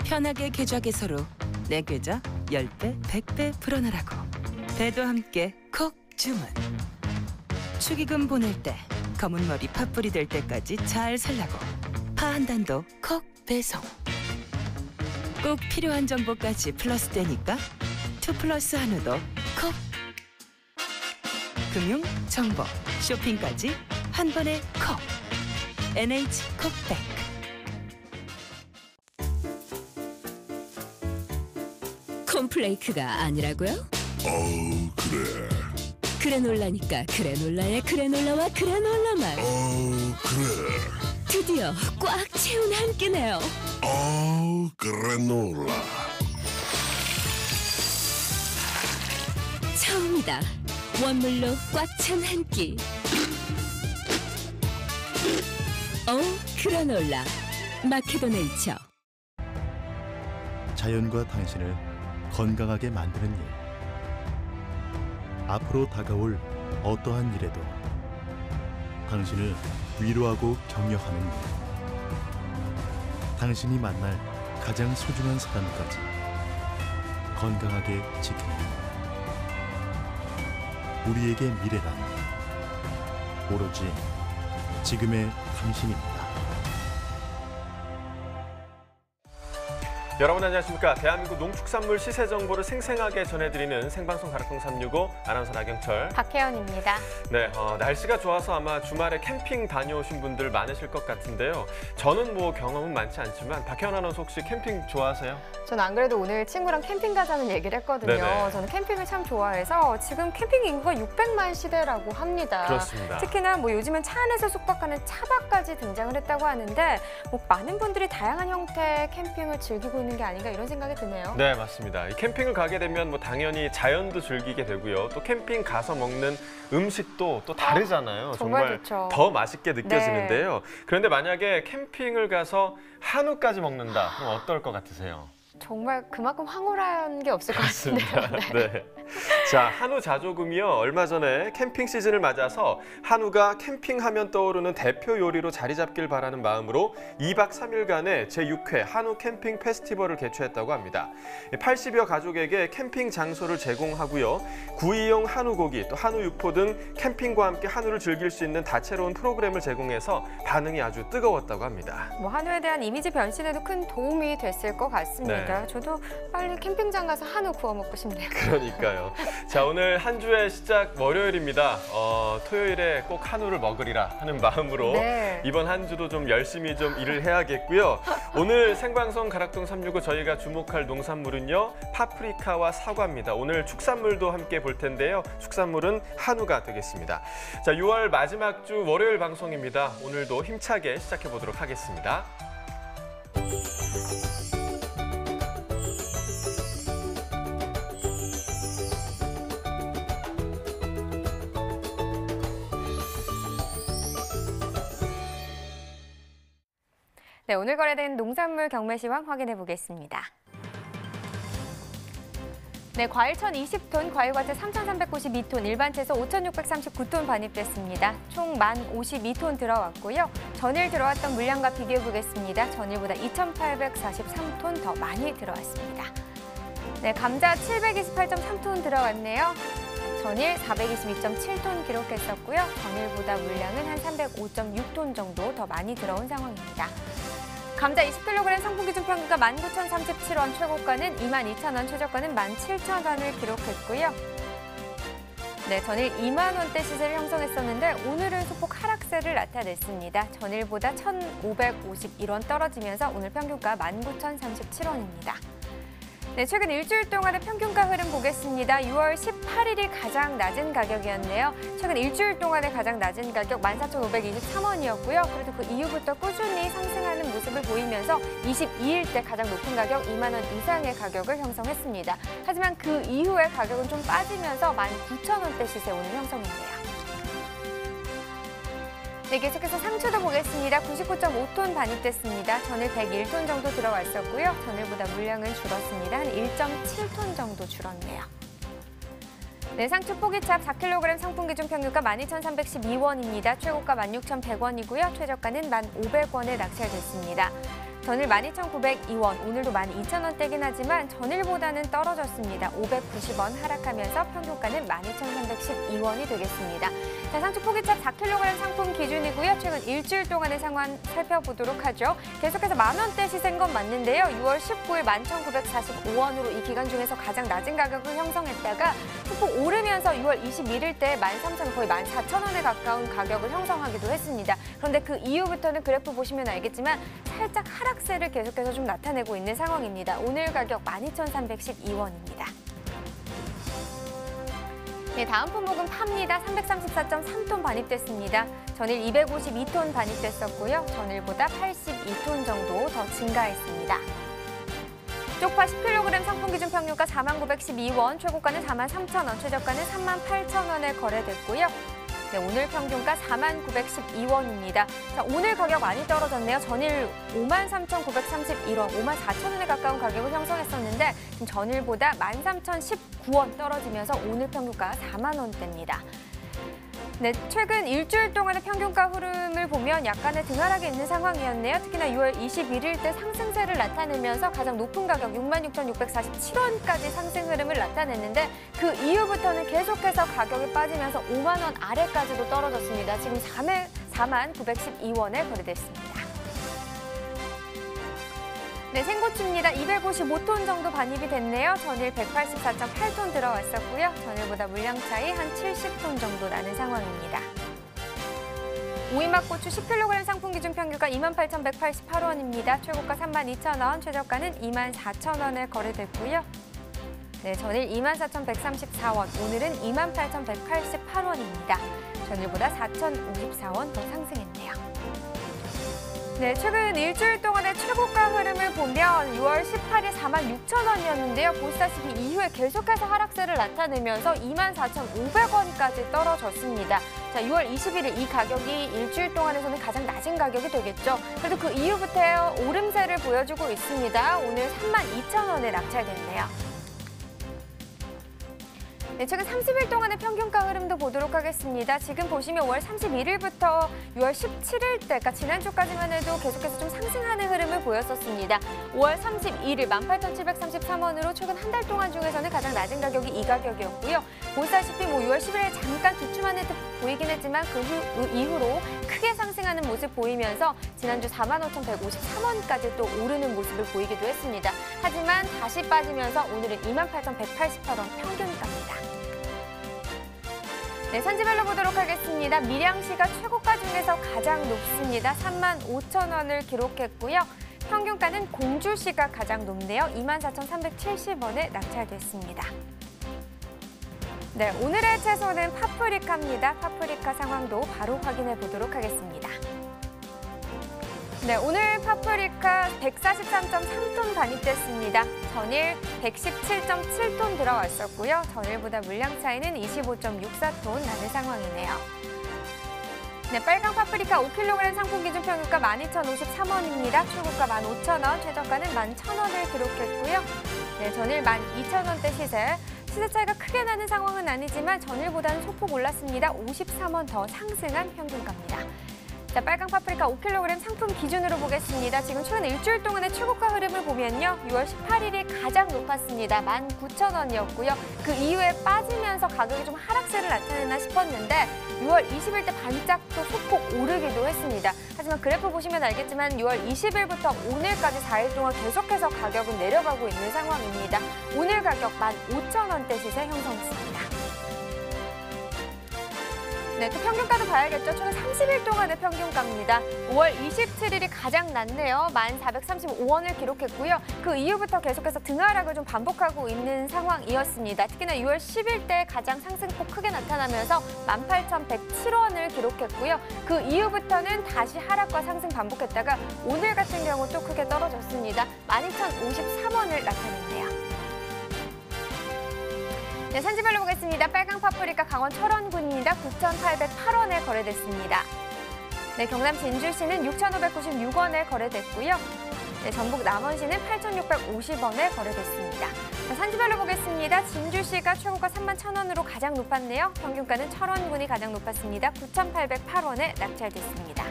편하게 계좌 개설로 내 계좌 10배, 100배 불어나라고. 배도 함께 콕 주문. 축의금 보낼 때 검은 머리 팥불이 될 때까지 잘 살라고. 파 한 단도 콕 배송. 꼭 필요한 정보까지 플러스 되니까 2플러스 한우도 콕. 금융, 정보, 쇼핑까지 한 번에 콕. NH콕백. 콘플레이크가 아니라고요? 그래. 그래놀라니까 그래놀라의 그래놀라와 그래놀라만. 그래. 드디어 꽉 채운 한 끼네요. 그래놀라. 처음이다. 원물로 꽉 찬 한 끼. 그래놀라. 마케도네이처. 자연과 당신을 건강하게 만드는 일. 앞으로 다가올 어떠한 일에도 당신을 위로하고 격려하는 일. 당신이 만날 가장 소중한 사람까지 건강하게 지키는 일. 우리에게 미래란 오로지 지금의 당신입니다. 여러분 안녕하십니까. 대한민국 농축산물 시세 정보를 생생하게 전해드리는 생방송 가락동 365 아나운서 나경철, 박혜연입니다. 네, 날씨가 좋아서 아마 주말에 캠핑 다녀오신 분들 많으실 것 같은데요. 저는 뭐 경험은 많지 않지만 박혜연 아나운서 혹시 캠핑 좋아하세요? 저는 안 그래도 오늘 친구랑 캠핑 가자는 얘기를 했거든요. 네네. 저는 캠핑을 참 좋아해서 지금 캠핑 인구가 600만 시대라고 합니다. 그렇습니다. 특히나 뭐 요즘은 차 안에서 숙박하는 차박까지 등장을 했다고 하는데 뭐 많은 분들이 다양한 형태의 캠핑을 즐기고 있는 게 아닌가 이런 생각이 드네요. 네, 맞습니다. 이 캠핑을 가게 되면 뭐 당연히 자연도 즐기게 되고요. 또 캠핑 가서 먹는 음식도 또 다르잖아요. 정말 좋죠. 더 맛있게 느껴지는데요. 네. 그런데 만약에 캠핑을 가서 한우까지 먹는다, 그럼 어떨 것 같으세요? 정말 그만큼 황홀한 게 없을 것 같은데요. 네. 자, 한우 자조금이요. 얼마 전에 캠핑 시즌을 맞아서 한우가 캠핑하면 떠오르는 대표 요리로 자리 잡길 바라는 마음으로 2박 3일간의 제6회 한우 캠핑 페스티벌을 개최했다고 합니다. 80여 가족에게 캠핑 장소를 제공하고요. 구이용 한우고기, 또 한우 육포 등 캠핑과 함께 한우를 즐길 수 있는 다채로운 프로그램을 제공해서 반응이 아주 뜨거웠다고 합니다. 뭐 한우에 대한 이미지 변신에도 큰 도움이 됐을 것 같습니다. 네. 저도 빨리 캠핑장 가서 한우 구워 먹고 싶네요. 그러니까요. 자, 오늘 한 주의 시작 월요일입니다. 토요일에 꼭 한우를 먹으리라 하는 마음으로 네. 이번 한 주도 좀 열심히 좀 일을 해야겠고요. 오늘 생방송 가락동 365 저희가 주목할 농산물은요. 파프리카와 사과입니다. 오늘 축산물도 함께 볼 텐데요. 축산물은 한우가 되겠습니다. 자, 6월 마지막 주 월요일 방송입니다. 오늘도 힘차게 시작해 보도록 하겠습니다. 네, 오늘 거래된 농산물 경매 시황 확인해 보겠습니다. 네, 과일천 20톤, 과일과채 3,392톤, 일반채소 5,639톤 반입됐습니다. 총 1,052톤 들어왔고요. 전일 들어왔던 물량과 비교해 보겠습니다. 전일보다 2,843톤 더 많이 들어왔습니다. 네, 감자 728.3톤 들어왔네요. 전일 422.7톤 기록했었고요. 전일보다 물량은 한 305.6톤 정도 더 많이 들어온 상황입니다. 감자 20kg 상품 기준 평균가 19,037원, 최고가는 22,000원, 최저가는 17,000원을 기록했고요. 네, 전일 2만 원대 시세를 형성했었는데 오늘은 소폭 하락세를 나타냈습니다. 전일보다 1,551원 떨어지면서 오늘 평균가 19,037원입니다. 네, 최근 일주일 동안의 평균가 흐름 보겠습니다. 6월 18일이 가장 낮은 가격이었네요. 최근 일주일 동안의 가장 낮은 가격 14,523원이었고요. 그래도 그 이후부터 꾸준히 상승하는 모습을 보이면서 22일 때 가장 높은 가격 2만 원 이상의 가격을 형성했습니다. 하지만 그 이후의 가격은 좀 빠지면서 19,000원대 시세 오늘 형성했네요. 네, 계속해서 상추도 보겠습니다. 99.5톤 반입됐습니다. 전일 101톤 정도 들어왔었고요. 전일보다 물량은 줄었습니다. 한 1.7톤 정도 줄었네요. 네, 상추 포기찹 4kg 상품 기준 평균가 12,312원입니다. 최고가 16,100원이고요. 최저가는 1,500원에 낙찰됐습니다. 전일 12,902원, 오늘도 12,000원대긴 하지만 전일보다는 떨어졌습니다. 590원 하락하면서 평균가는 12,312원이 되겠습니다. 자, 상추 포기찹 4kg 상품 기준이고요. 최근 일주일 동안의 상황 살펴보도록 하죠. 계속해서 만원대 시세인 건 맞는데요. 6월 19일 11,945원으로 이 기간 중에서 가장 낮은 가격을 형성했다가 소폭 오르면서 6월 21일 때 13,000원, 거의 14,000원에 가까운 가격을 형성하기도 했습니다. 그런데 그 이후부터는 그래프 보시면 알겠지만 살짝 하락세를 계속해서 좀 나타내고 있는 상황입니다. 오늘 가격 12,312원입니다. 네, 다음 품목은 파입니다. 334.3톤 반입됐습니다. 전일 252톤 반입됐었고요. 전일보다 82톤 정도 더 증가했습니다. 쪽파 10kg 상품 기준 평균가 4912원, 최고가는 43,000원, 최저가는 38,000원에 거래됐고요. 네, 오늘 평균가 4912원입니다. 자, 오늘 가격 많이 떨어졌네요. 전일 53,931원, 54,000원에 가까운 가격을 형성했었는데 지금 전일보다 13,019원 떨어지면서 오늘 평균가 4만 원대입니다. 네, 최근 일주일 동안의 평균가 흐름을 보면 약간의 등하락이 있는 상황이었네요. 특히나 6월 21일 때 상승세를 나타내면서 가장 높은 가격 66,647원까지 상승 흐름을 나타냈는데 그 이후부터는 계속해서 가격이 빠지면서 5만 원 아래까지도 떨어졌습니다. 지금 4912원에 거래됐습니다. 네, 생고추입니다. 255톤 정도 반입이 됐네요. 전일 184.8톤 들어왔었고요. 전일보다 물량 차이 한 70톤 정도 나는 상황입니다. 오이맛고추 10kg 상품 기준 평균가 28,188원입니다. 최고가 32,000원, 최저가는 24,000원에 거래됐고요. 네, 전일 24,134원, 오늘은 28,188원입니다. 전일보다 4,054원 더 상승했네요. 네, 최근 일주일 동안의 최고가 흐름을 보면 6월 18일 46,000원이었는데요. 보시다시피 이후에 계속해서 하락세를 나타내면서 24,500원까지 떨어졌습니다. 자, 6월 21일 이 가격이 일주일 동안에서는 가장 낮은 가격이 되겠죠. 그래도 그 이후부터 오름세를 보여주고 있습니다. 오늘 32,000원에 낙찰됐네요. 네, 최근 30일 동안의 평균가 흐름도 보도록 하겠습니다. 지금 보시면 5월 31일부터 6월 17일 때, 그러니까 지난주까지만 해도 계속해서 좀 상승하는 흐름을 보였었습니다. 5월 31일 18,733원으로 최근 한 달 동안 중에서는 가장 낮은 가격이 이 가격이었고요. 보시다시피 6월 11일 잠깐 주춤하는 듯 보이긴 했지만 그 이후로 크게 상승하는 모습 보이면서 지난주 45,153원까지 또 오르는 모습을 보이기도 했습니다. 하지만 다시 빠지면서 오늘은 28,188원 평균가입니다. 네, 산지별로 보도록 하겠습니다. 밀양시가 최고가 중에서 가장 높습니다. 35,000원을 기록했고요. 평균가는 공주시가 가장 높네요. 24,370원에 낙찰됐습니다. 네, 오늘의 채소는 파프리카입니다. 파프리카 상황도 바로 확인해 보도록 하겠습니다. 네, 오늘 파프리카 143.3톤 반입됐습니다. 전일 117.7톤 들어왔었고요. 전일보다 물량 차이는 25.64톤 나는 상황이네요. 네, 빨강 파프리카 5kg 상품 기준 평균가 12,053원입니다. 최고가 15,000원, 최저가는 11,000원을 기록했고요. 네, 전일 12,000원대 시세 차이가 크게 나는 상황은 아니지만 전일보다는 소폭 올랐습니다. 53원 더 상승한 평균가입니다. 자, 빨강 파프리카 5kg 상품 기준으로 보겠습니다. 지금 최근 일주일 동안의 최고가 흐름을 보면요. 6월 18일이 가장 높았습니다. 19,000원이었고요. 그 이후에 빠지면서 가격이 좀 하락세를 나타내나 싶었는데 6월 20일 때 반짝 또 소폭 오르기도 했습니다. 하지만 그래프 보시면 알겠지만 6월 20일부터 오늘까지 4일 동안 계속해서 가격은 내려가고 있는 상황입니다. 오늘 가격 15,000원대 시세 형성했습니다. 네, 또 평균가도 봐야겠죠. 최근 30일 동안의 평균가입니다. 5월 27일이 가장 낮네요. 1,435원을 기록했고요. 그 이후부터 계속해서 등하락을 좀 반복하고 있는 상황이었습니다. 특히나 6월 10일 때 가장 상승폭 크게 나타나면서 18,107원을 기록했고요. 그 이후부터는 다시 하락과 상승 반복했다가 오늘 같은 경우 또 크게 떨어졌습니다. 12,053원을 나타냈네요. 네, 산지별로 보겠습니다. 빨강 파프리카 강원 철원군입니다. 9,808원에 거래됐습니다. 네, 경남 진주시는 6,596원에 거래됐고요. 네, 전북 남원시는 8,650원에 거래됐습니다. 자, 산지별로 보겠습니다. 진주시가 최고가 31,000원으로 가장 높았네요. 평균가는 철원군이 가장 높았습니다. 9,808원에 낙찰됐습니다.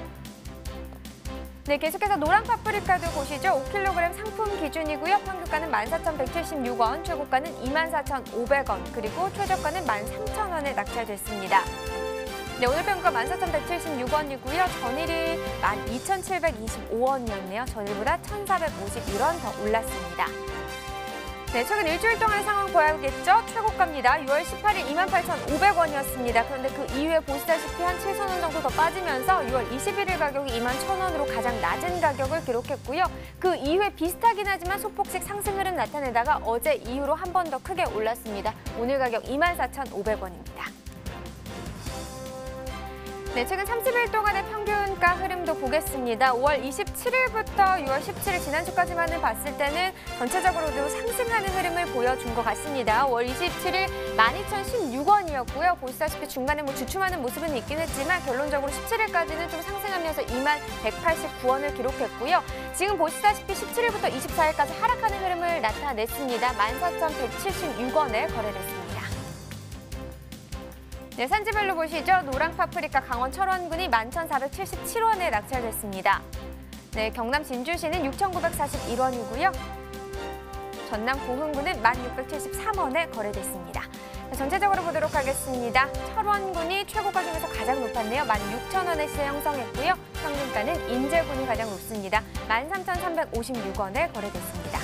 네, 계속해서 노랑 파프리카도 보시죠. 5kg 상품 기준이고요. 평균가는 14,176원, 최고가는 24,500원, 그리고 최저가는 13,000원에 낙찰됐습니다. 네, 오늘 평가 14,176원이고요. 전일이 12,725원이었네요. 전일보다 1,451원 더 올랐습니다. 네, 최근 일주일 동안의 상황 보야겠죠? 최고가입니다. 6월 18일 28,500원이었습니다. 그런데 그 이후에 보시다시피 한 7,000원 정도 더 빠지면서 6월 21일 가격이 21,000원으로 가장 낮은 가격을 기록했고요. 그 이후에 비슷하긴 하지만 소폭씩 상승 흐름 나타내다가 어제 이후로 한 번 더 크게 올랐습니다. 오늘 가격 24,500원입니다. 네, 최근 30일 동안의 평균가 흐름도 보겠습니다. 5월 27일부터 6월 17일 지난주까지만을 봤을 때는 전체적으로도 상승하는 흐름을 보여준 것 같습니다. 5월 27일 12,016원이었고요. 보시다시피 중간에 주춤하는 모습은 있긴 했지만 결론적으로 17일까지는 좀 상승하면서 21,189원을 기록했고요. 지금 보시다시피 17일부터 24일까지 하락하는 흐름을 나타냈습니다. 14,176원에 거래됐습니다. 네, 산지별로 보시죠. 노랑 파프리카 강원 철원군이 11,477원에 낙찰됐습니다. 네, 경남 진주시는 6,941원이고요. 전남 고흥군은 1,673원에 거래됐습니다. 네, 전체적으로 보도록 하겠습니다. 철원군이 최고가 중에서 가장 높았네요. 16,000원에 시세 형성했고요. 평균가는 인제군이 가장 높습니다. 13,356원에 거래됐습니다.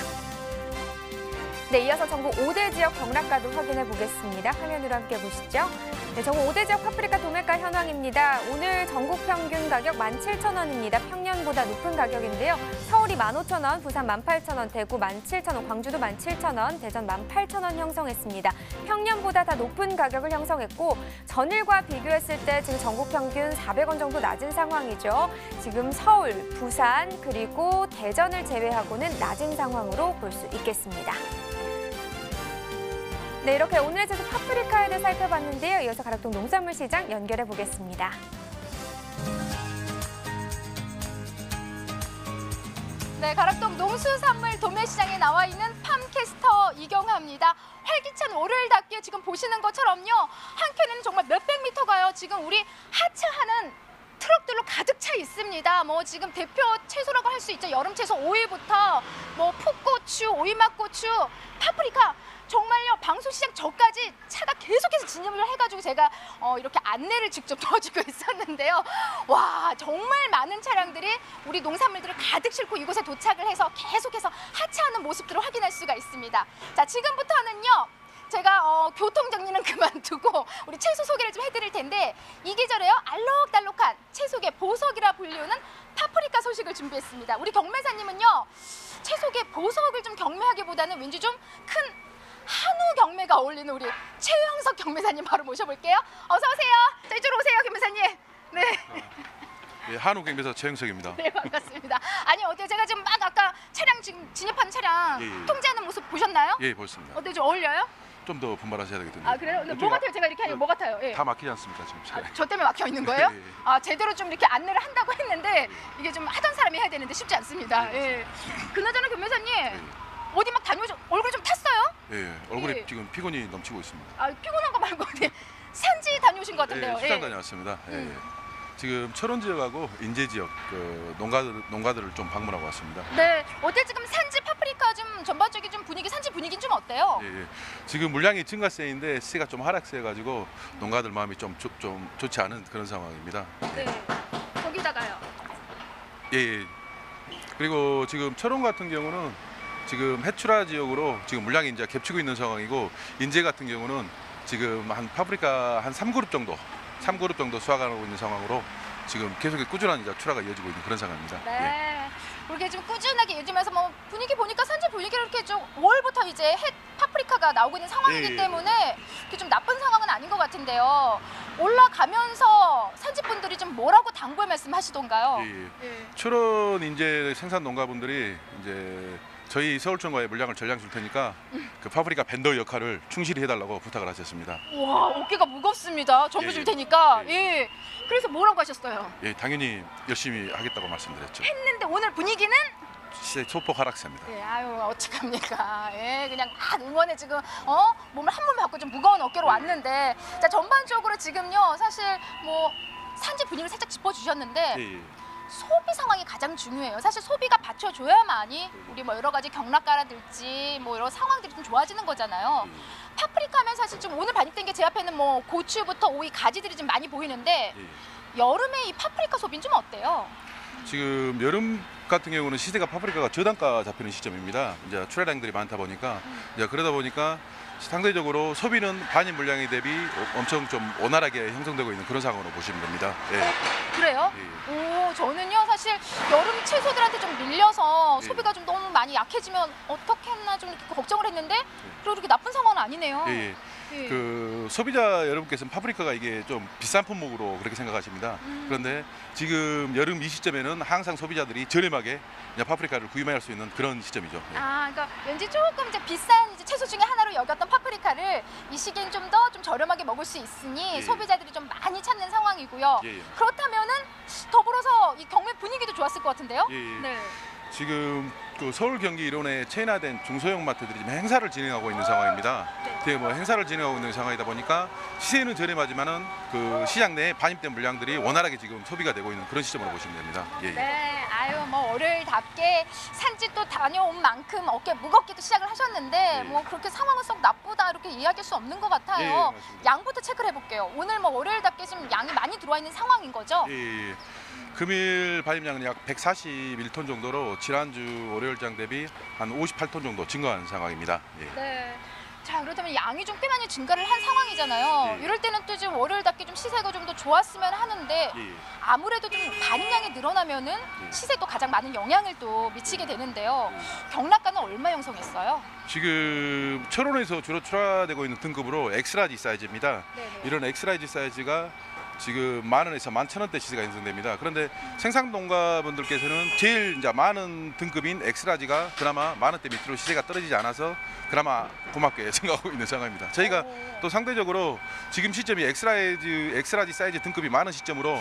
네, 이어서 전국 5대 지역 경락가도 확인해 보겠습니다. 화면으로 함께 보시죠. 네, 전국 5대 지역 파프리카 도매가 현황입니다. 오늘 전국 평균 가격 17,000원입니다. 평년보다 높은 가격인데요. 서울이 15,000원, 부산 18,000원, 대구 17,000원, 광주도 17,000원, 대전 18,000원 형성했습니다. 평년보다 다 높은 가격을 형성했고 전일과 비교했을 때 지금 전국 평균 400원 정도 낮은 상황이죠. 지금 서울, 부산, 그리고 대전을 제외하고는 낮은 상황으로 볼 수 있겠습니다. 네, 이렇게 오늘의 제수 파프리카에 대해 살펴봤는데요. 이어서 가락동 농산물 시장 연결해 보겠습니다. 네, 가락동 농수산물 도매시장에 나와 있는 팜캐스터 이경하입니다. 활기찬 월요일답게 지금 보시는 것처럼요. 한켠에는 정말 몇백 미터가요. 지금 우리 하차하는 트럭들로 가득 차 있습니다. 뭐 지금 대표 채소라고 할 수 있죠. 여름 채소 오이부터 뭐 풋고추, 오이맛고추, 파프리카. 정말요, 방송시장 저까지 차가 계속해서 진입을 해가지고 제가 이렇게 안내를 직접 도와주고 있었는데요. 와, 정말 많은 차량들이 우리 농산물들을 가득 싣고 이곳에 도착을 해서 계속해서 하차하는 모습들을 확인할 수가 있습니다. 자, 지금부터는요. 제가 교통정리는 그만두고 우리 채소 소개를 좀 해드릴 텐데 이 계절에요 알록달록한 채소계 보석이라 불리우는 파프리카 소식을 준비했습니다. 우리 경매사님은요 채소계 보석을 좀 경매하기보다는 왠지 좀 큰 한우 경매가 어울리는 우리 최영석 경매사님 바로 모셔볼게요. 어서 오세요. 자, 이쪽으로 오세요, 경매사님. 네. 예, 한우 경매사 최영석입니다. 네, 반갑습니다. 아니 어때요? 제가 지금 막 아까 차량 지금 진입하는 차량 예. 통제하는 모습 보셨나요? 예, 보였습니다. 어때요? 좀 어울려요? 좀 더 분발하셔야 되거든요. 아, 그래요? 근데 뭐 같아요? 제가 이렇게 하니 뭐 같아요? 예. 다 막히지 않습니까 지금? 저 때문에 막혀 있는 거예요? 예. 아, 제대로 좀 이렇게 안내를 한다고 했는데 이게 좀 하던 사람이 해야 되는데 쉽지 않습니다. 예. 그나저나 경매사님 어디 막 다녀오죠? 얼굴 좀 탔어요? 예, 얼굴에 예. 지금 피곤이 넘치고 있습니다. 아, 피곤한 거 말고 어디 산지 다녀오신 것 같은데요? 예, 수장 다녀왔습니다. 예. 지금 철원 지역하고 인제 지역 그 농가들을 좀 방문하고 왔습니다. 네, 어때 지금 산지 파프리카 좀 전반적인 좀 분위기, 산지 분위기는 좀 어때요? 예, 예. 지금 물량이 증가세인데 시세가 좀 하락세가지고 농가들 마음이 좀 좋지 않은 그런 상황입니다. 네, 거기다가요. 예, 예. 그리고 지금 철원 같은 경우는 지금 해출하 지역으로 지금 물량이 이제 겹치고 있는 상황이고 인제 같은 경우는 지금 한 파프리카 한 3그룹 정도 수확하고 있는 상황으로 지금 계속 꾸준한 이제 출하가 이어지고 있는 그런 상황입니다. 네. 그렇게 좀 꾸준하게 요즘에서 뭐 분위기 보니까 산지 분위기를 이렇게 좀 5월부터 이제 해 파프리카가 나오고 있는 상황이기 예. 때문에 그게 좀 나쁜 상황은 아닌 것 같은데요. 올라가면서 산지분들이 좀 뭐라고 당부의 말씀하시던가요? 예, 예. 철원 인제 생산 농가분들이 이제 저희 서울청과의 물량을 전량 줄 테니까 그 파프리카 벤더 역할을 충실히 해달라고 부탁을 하셨습니다. 와, 어깨가 무겁습니다. 전부 예, 줄 테니까. 예. 예. 그래서 뭐라고 하셨어요? 예, 당연히 열심히 하겠다고 말씀드렸죠. 했는데 오늘 분위기는? 시세 소폭 하락세입니다. 예, 아유, 어떡합니까. 예, 그냥 응원에 지금 몸을 한 몸에 갖고 좀 무거운 어깨로 왔는데 자, 전반적으로 지금요 사실 뭐 산지 분위기를 살짝 짚어주셨는데 예, 예. 소비 상황이 가장 중요해요. 사실 소비가 받쳐줘야만이 우리 뭐 여러 가지 경락가라든지 뭐 여러 상황들이 좀 좋아지는 거잖아요. 파프리카 하면 사실 좀 오늘 반입된 게 제 앞에는 뭐 고추부터 오이, 가지들이 좀 많이 보이는데 여름에 이 파프리카 소비는 좀 어때요? 지금 여름 같은 경우는 시세가 파프리카가 저단가 잡히는 시점입니다. 이제 출하량들이 많다 보니까 이제 그러다 보니까 상대적으로 소비는 반입 물량에 대비 엄청 좀 원활하게 형성되고 있는 그런 상황으로 보시면 됩니다. 예. 그래요? 오, 저는요 사실 여름 채소들한테 좀 밀려서 예. 소비가 좀 너무 많이 약해지면 어떻게 했나 좀 이렇게 걱정을 했는데 그리고 그렇게 나쁜 상황은 아니네요. 예. 예. 그 소비자 여러분께서는 파프리카가 이게 좀 비싼 품목으로 그렇게 생각하십니다. 그런데 지금 여름 이 시점에는 항상 소비자들이 저렴하게 그냥 파프리카를 구입할 수 있는 그런 시점이죠. 예. 아, 그러니까 왠지 조금 이제 비싼 이제 채소 중에 하나로 여겼던 파프리카를 이 시기엔 좀 더 좀 저렴하게 먹을 수 있으니 예. 소비자들이 좀 많이 찾는 상황이고요. 예, 예. 그렇다면은 더불어서 이 경매 분위기도 좋았을 것 같은데요? 예, 예. 네. 지금 그 서울 경기 일원에 체인화된 중소형 마트들이 지금 행사를 진행하고 있는 상황입니다. 되게 뭐 행사를 진행하고 있는 상황이다 보니까 시세는 저렴하지만은 그 시장 내에 반입된 물량들이 원활하게 지금 소비가 되고 있는 그런 시점으로 보시면 됩니다. 예, 예. 네, 아유 뭐 월요일답게 산지 또 다녀온 만큼 어깨 무겁게 또 시작을 하셨는데 예. 뭐 그렇게 상황은 썩 나쁘다 이렇게 이야기할 수 없는 것 같아요. 예, 맞습니다. 양부터 체크를 해볼게요. 오늘 뭐 월요일답게 지금 양이 많이 들어와 있는 상황인 거죠? 예, 예. 금일 반입량은 약 141톤 정도로 지난주 월요일장 대비 한 58톤 정도 증가한 상황입니다. 예. 네. 자, 그렇다면 양이 좀 꽤 많이 증가를 한 상황이잖아요. 예. 이럴 때는 또 지금 월요일답게 좀 시세가 좀 더 좋았으면 하는데 예. 아무래도 좀 반입량이 늘어나면은 시세에 또 가장 많은 영향을 또 미치게 되는데요. 경락가는 얼마 형성했어요? 지금 철원에서 주로 출하되고 있는 등급으로 엑스라지 사이즈입니다. 네네. 이런 엑스라지 사이즈가 지금 10,000원에서 11,000원대 시세가 형성됩니다. 그런데 생산농가분들께서는 제일 이제 많은 등급인 엑스라지가 그나마 10,000원대 밑으로 시세가 떨어지지 않아서 그나마 고맙게 생각하고 있는 상황입니다. 저희가 또 상대적으로 지금 시점이 엑스라지 사이즈 등급이 많은 시점으로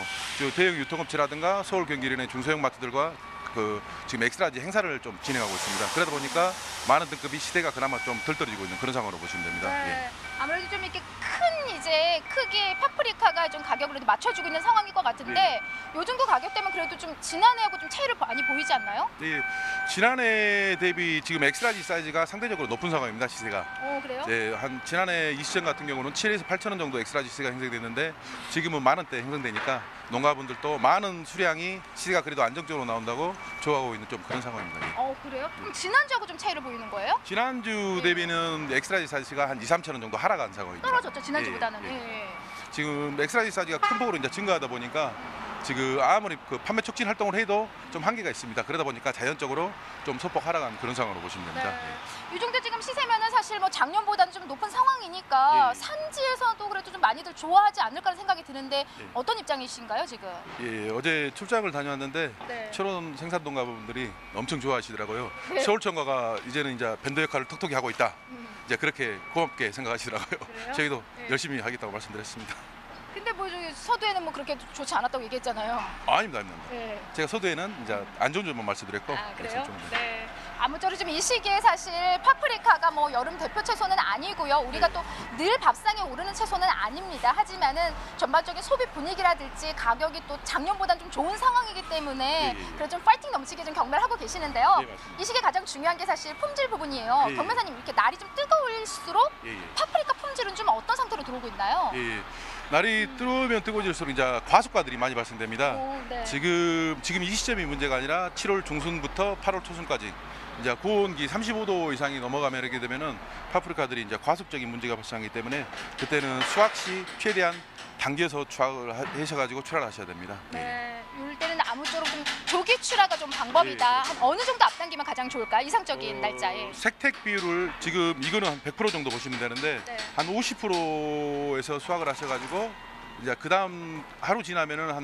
대형 유통업체라든가 서울 경기련의 중소형 마트들과 그 지금 엑스라지 행사를 좀 진행하고 있습니다. 그러다 보니까 많은 등급이 시대가 그나마 좀 덜 떨어지고 있는 그런 상황으로 보시면 됩니다. 네. 아무래도 좀 이렇게 큰 이제 크기의 파프리카가 좀 가격을 맞춰주고 있는 상황일 것 같은데 요 정도 가격대면 그래도 좀 지난해하고 좀 차이를 많이 보이지 않나요? 예, 지난해 대비 지금 엑스라지 사이즈가 상대적으로 높은 상황입니다. 시세가. 그래요? 예, 한 지난해 이 시점 같은 경우는 7에서 8,000원 정도 엑스라지 시세가 형성됐는데 지금은 10,000원대 형성되니까 농가분들도 많은 수량이 시세가 그래도 안정적으로 나온다고 좋아하고 있는 좀 그런 상황입니다. 예. 그래요? 그럼 지난주하고 좀 차이를 보이는 거예요? 지난주 대비는 엑스라지 사이즈가 한 2, 3,000원 정도 하락한 상황입니다. 떨어졌죠, 지난주보다는. 예, 예. 예. 지금 엑스라지 사이즈가 큰 폭으로 이제 증가하다 보니까 지금 아무리 그 판매 촉진 활동을 해도 좀 한계가 있습니다. 그러다 보니까 자연적으로 좀 소폭 하락한 그런 상황으로 보시면 됩니다. 이 정도 지금 시세면은 사실 뭐 작년보다는 좀 높은 상황이니까 예. 산지에서도 그래도 좀 많이들 좋아하지 않을까라는 생각이 드는데 예. 어떤 입장이신가요 지금? 예, 어제 출장을 다녀왔는데 네. 철원 생산농가분들이 엄청 좋아하시더라고요. 네. 서울청과가 이제는 이제 밴드 역할을 톡톡히 하고 있다. 이제 그렇게 고맙게 생각하시더라고요. 그래요? 저희도 네. 열심히 하겠다고 말씀드렸습니다. 근데 뭐 저기 서두에는 뭐 그렇게 좋지 않았다고 얘기했잖아요. 아닙니다. 네. 제가 서두에는 이제 안 좋은 점만 말씀드렸고 그래요? 좀 네. 아무쪼록 좀 이 시기에 사실 파프리카가 뭐 여름 대표 채소는 아니고요. 우리가 또 늘 밥상에 오르는 채소는 아닙니다. 하지만은 전반적인 소비 분위기라든지 가격이 또 작년보다는 좀 좋은 상황이기 때문에 그래도 좀 파이팅 넘치게 좀 경매를 하고 계시는데요. 예, 맞습니다. 이 시기에 가장 중요한 게 사실 품질 부분이에요. 예. 경매사님 이렇게 날이 좀 뜨거울수록 예, 예. 파프리카 품질은 좀 어떤 상태로 들어오고 있나요? 예, 날이 뜨거우면 뜨거워질수록 이제 과속가들이 많이 발생됩니다. 네. 지금 이 시점이 문제가 아니라 7월 중순부터 8월 초순까지 이제 고온기 35도 이상이 넘어가면 이렇게 되면은 파프리카들이 이제 과속적인 문제가 발생하기 때문에 그때는 수확 시 최대한 당겨서 추락을 하셔가지고 출하를 하셔야 됩니다. 네, 이럴 때는 아무쪼록 좀 조기 출하가 좀 방법이다. 한 어느 정도 앞당기면 가장 좋을까? 이상적인 날짜에. 색택 비율을 지금 이거는 한 100% 정도 보시면 되는데 네. 한 50%에서 수확을 하셔가지고 이제 그 다음 하루 지나면은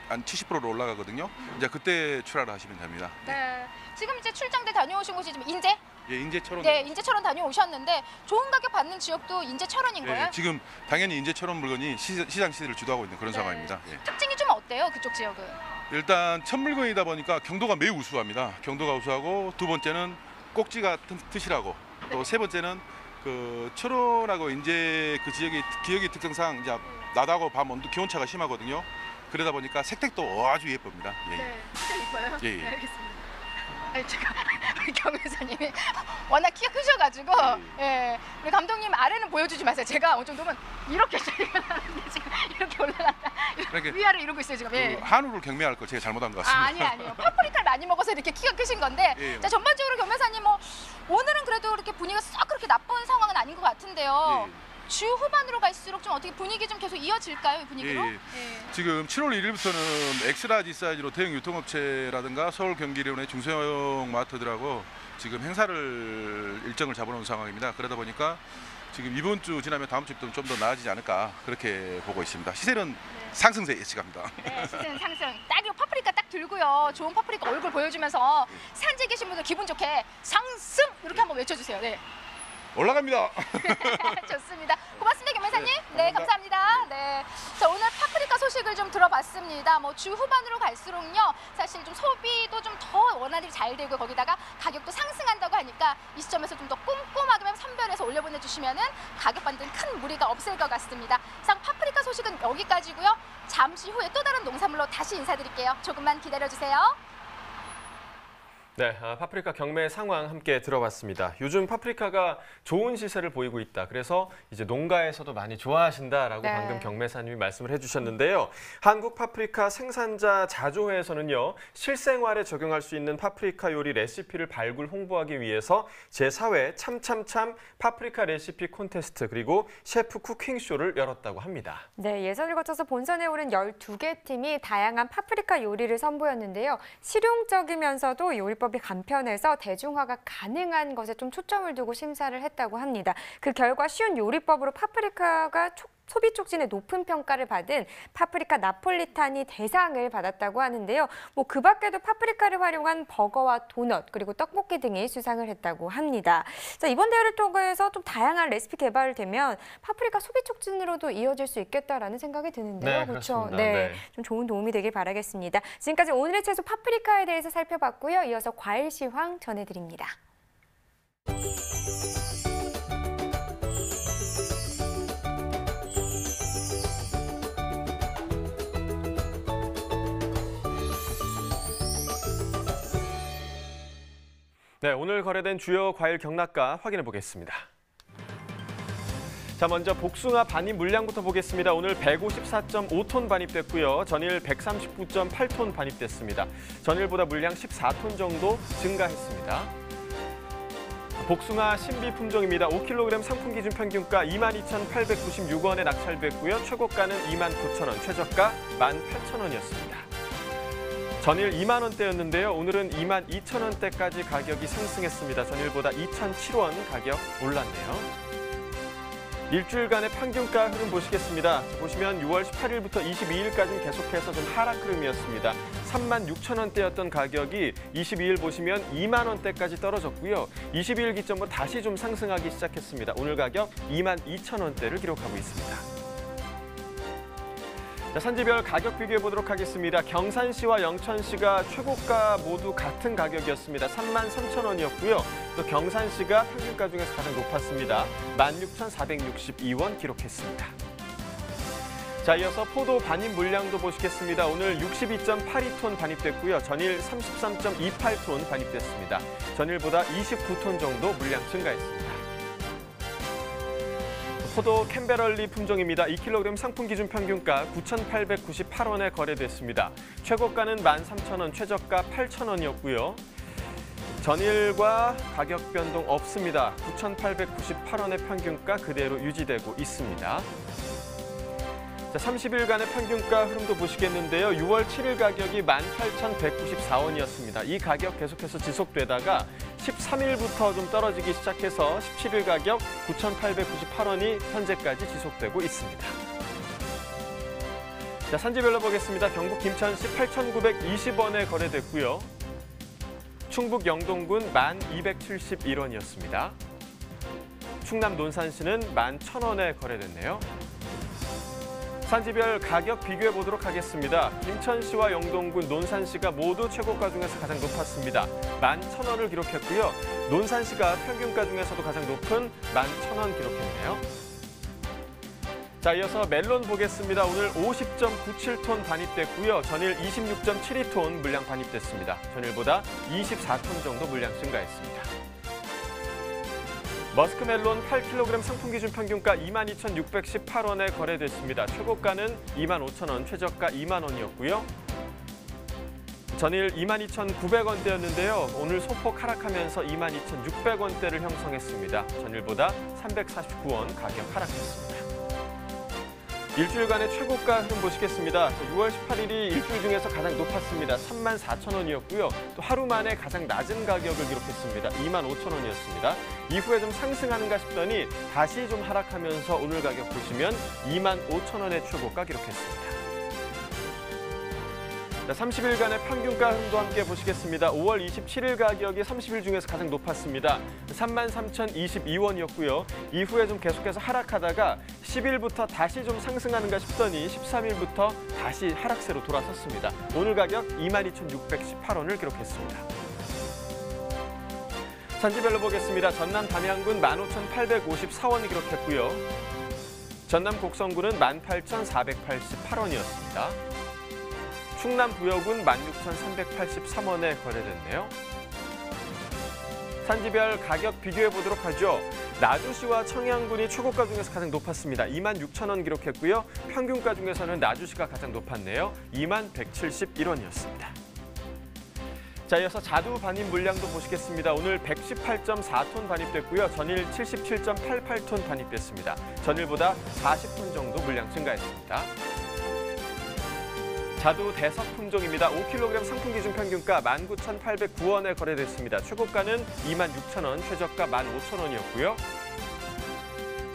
한 70%로 올라가거든요. 이제 그때 출하를 하시면 됩니다. 네. 지금 이제 출장대 다녀오신 곳이 지금 인제? 예, 인제철원. 네, 인제철원 다녀오셨는데 좋은 가격 받는 지역도 인제철원인 거예요? 예, 지금 당연히 인제철원 물건이 시장 시세를 주도하고 있는 그런 네. 상황입니다. 예. 특징이 좀 어때요? 그쪽 지역은? 일단 첫 물건이다 보니까 경도가 매우 우수합니다. 경도가 우수하고 두 번째는 꼭지가 튼실하고 또 세 번째는 그 철원하고 인제 그 지역의 특성상 이제 낮하고 밤 온도 기온차가 심하거든요. 그러다 보니까 색택도 아주 예쁩니다. 예. 네. 싶어요? 예, 예. 네, 알겠습니다. 아니, 제가 우리 경 회사님이 워낙 키가 크셔가지고 예, 우리 감독님 아래는 보여주지 마세요. 제가 어느 정도면 이렇게 저희가 나는데 지금 이렇게 올라간다. 그러니까 위아래 이러고 있어요 지금. 예. 한우를 경매할 거 제가 잘못한 것 같습니다. 아니에요. 파프리카를 많이 먹어서 이렇게 키가 크신 건데 예. 자 전반적으로 경 회사님 뭐 오늘은 그래도 이렇게 분위기가 싹 그렇게 나쁜 상황은 아닌 것 같은데요. 예. 주 후반으로 갈수록 좀 어떻게 분위기 좀 계속 이어질까요? 이 분위기로? 예, 예. 지금 7월 1일부터는 엑스라지 사이즈로 대형 유통업체라든가 서울 경기대원의 중소형 마트들하고 지금 행사를 일정을 잡아놓은 상황입니다. 그러다 보니까 지금 이번 주 지나면 다음 주부터는 좀 더 나아지지 않을까 그렇게 보고 있습니다. 시세는 상승세 예측합니다. 네, 시세는 상승. 딱이요 파프리카 딱 들고요. 좋은 파프리카 얼굴 보여주면서 산지에 계신 분들 기분 좋게 상승 이렇게 한번 외쳐주세요. 네. 올라갑니다. 좋습니다. 고맙습니다, 김 회사님. 네, 감사합니다. 네, 자 오늘 파프리카 소식을 좀 들어봤습니다. 뭐 주 후반으로 갈수록요, 사실 좀 소비도 좀 더 원활히 잘 되고 거기다가 가격도 상승한다고 하니까 이 시점에서 좀 더 꼼꼼하게 선별해서 올려보내주시면은 가격 반등 큰 무리가 없을 것 같습니다. 이상 파프리카 소식은 여기까지고요. 잠시 후에 또 다른 농산물로 다시 인사드릴게요. 조금만 기다려주세요. 네, 파프리카 경매 상황 함께 들어봤습니다. 요즘 파프리카가 좋은 시세를 보이고 있다. 그래서 이제 농가에서도 많이 좋아하신다라고 네. 방금 경매사님이 말씀을 해주셨는데요. 한국 파프리카 생산자 자조회에서는요, 실생활에 적용할 수 있는 파프리카 요리 레시피를 발굴 홍보하기 위해서 제4회 참참참 파프리카 레시피 콘테스트 그리고 셰프 쿠킹쇼를 열었다고 합니다. 네, 예선을 거쳐서 본선에 오른 12개 팀이 다양한 파프리카 요리를 선보였는데요. 실용적이면서도 요리법이 간편해서 대중화가 가능한 것에 좀 초점을 두고 심사를 했다고 합니다. 그 결과 쉬운 요리법으로 파프리카가 소비 촉진에 높은 평가를 받은 파프리카 나폴리탄이 대상을 받았다고 하는데요. 뭐 그 밖에도 파프리카를 활용한 버거와 도넛 그리고 떡볶이 등이 수상을 했다고 합니다. 자, 이번 대회를 통해서 좀 다양한 레시피 개발되면 파프리카 소비 촉진으로도 이어질 수 있겠다라는 생각이 드는데요. 네, 그렇죠? 그렇습니다. 네, 네. 좀 좋은 도움이 되길 바라겠습니다. 지금까지 오늘의 채소 파프리카에 대해서 살펴봤고요. 이어서 과일 시황 전해드립니다. 네, 오늘 거래된 주요 과일 경락가 확인해 보겠습니다. 자, 먼저 복숭아 반입 물량부터 보겠습니다. 오늘 154.5톤 반입됐고요. 전일 139.8톤 반입됐습니다. 전일보다 물량 14톤 정도 증가했습니다. 복숭아 신비 품종입니다. 5kg 상품 기준 평균가 22,896원에 낙찰됐고요. 최고가는 29,000원, 최저가 18,000원이었습니다. 전일 2만 원대였는데요. 오늘은 22,000원대까지 가격이 상승했습니다. 전일보다 2,007원 가격 올랐네요. 일주일간의 평균가 흐름 보시겠습니다. 보시면 6월 18일부터 22일까지는 계속해서 좀 하락 흐름이었습니다. 36,000원대였던 가격이 22일 보시면 2만 원대까지 떨어졌고요. 22일 기점으로 다시 좀 상승하기 시작했습니다. 오늘 가격 22,000원대를 기록하고 있습니다. 자, 산지별 가격 비교해 보도록 하겠습니다. 경산시와 영천시가 최고가 모두 같은 가격이었습니다. 33,000원이었고요. 또 경산시가 평균가 중에서 가장 높았습니다. 16,462원 기록했습니다. 자, 이어서 포도 반입 물량도 보시겠습니다. 오늘 62.82톤 반입됐고요. 전일 33.28톤 반입됐습니다. 전일보다 29톤 정도 물량 증가했습니다. 포도 캔베럴리 품종입니다. 2kg 상품 기준 평균가 9,898원에 거래됐습니다. 최고가는 13,000원, 최저가 8,000원이었고요. 전일과 가격 변동 없습니다. 9,898원의 평균가 그대로 유지되고 있습니다. 자, 30일간의 평균가 흐름도 보시겠는데요. 6월 7일 가격이 18,194원이었습니다. 이 가격 계속해서 지속되다가 13일부터 좀 떨어지기 시작해서 17일 가격 9,898원이 현재까지 지속되고 있습니다. 자, 산지별로 보겠습니다. 경북 김천시 8,920원에 거래됐고요. 충북 영동군 1,271원이었습니다. 충남 논산시는 11,000원에 거래됐네요. 산지별 가격 비교해 보도록 하겠습니다. 김천시와 영동군, 논산시가 모두 최고가 중에서 가장 높았습니다. 11,000원을 기록했고요. 논산시가 평균가 중에서도 가장 높은 11,000원 기록했네요. 자, 이어서 멜론 보겠습니다. 오늘 50.97톤 반입됐고요. 전일 26.72톤 물량 반입됐습니다. 전일보다 24톤 정도 물량 증가했습니다. 머스크멜론 8kg 상품 기준 평균가 22,618원에 거래됐습니다. 최고가는 25,000원, 최저가 2만 원이었고요. 전일 22,900원대였는데요. 오늘 소폭 하락하면서 22,600원대를 형성했습니다. 전일보다 349원 가격 하락했습니다. 일주일간의 최고가 흐름 보시겠습니다. 6월 18일이 일주일 중에서 가장 높았습니다. 34,000원이었고요. 또 하루 만에 가장 낮은 가격을 기록했습니다. 25,000원이었습니다. 이후에 좀 상승하는가 싶더니 다시 좀 하락하면서 오늘 가격 보시면 25,000원의 최고가 기록했습니다. 자, 30일간의 평균가 흐름도 함께 보시겠습니다. 5월 27일 가격이 30일 중에서 가장 높았습니다. 33,022원이었고요. 이후에 좀 계속해서 하락하다가 10일부터 다시 좀 상승하는가 싶더니 13일부터 다시 하락세로 돌아섰습니다. 오늘 가격 22,618원을 기록했습니다. 산지별로 보겠습니다. 전남 담양군 15,854원 기록했고요. 전남 곡성군은 18,488원이었습니다. 충남 부여군 16,383원에 거래됐네요. 산지별 가격 비교해 보도록 하죠. 나주시와 청양군이 최고가 중에서 가장 높았습니다. 26,000원 기록했고요. 평균가 중에서는 나주시가 가장 높았네요. 21,171원이었습니다. 자, 이어서 자두 반입 물량도 보시겠습니다. 오늘 118.4톤 반입됐고요. 전일 77.88톤 반입됐습니다. 전일보다 40톤 정도 물량 증가했습니다. 자두 대석 품종입니다. 5kg 상품 기준 평균가 19,809원에 거래됐습니다. 최고가는 26,000원, 최저가 15,000원이었고요.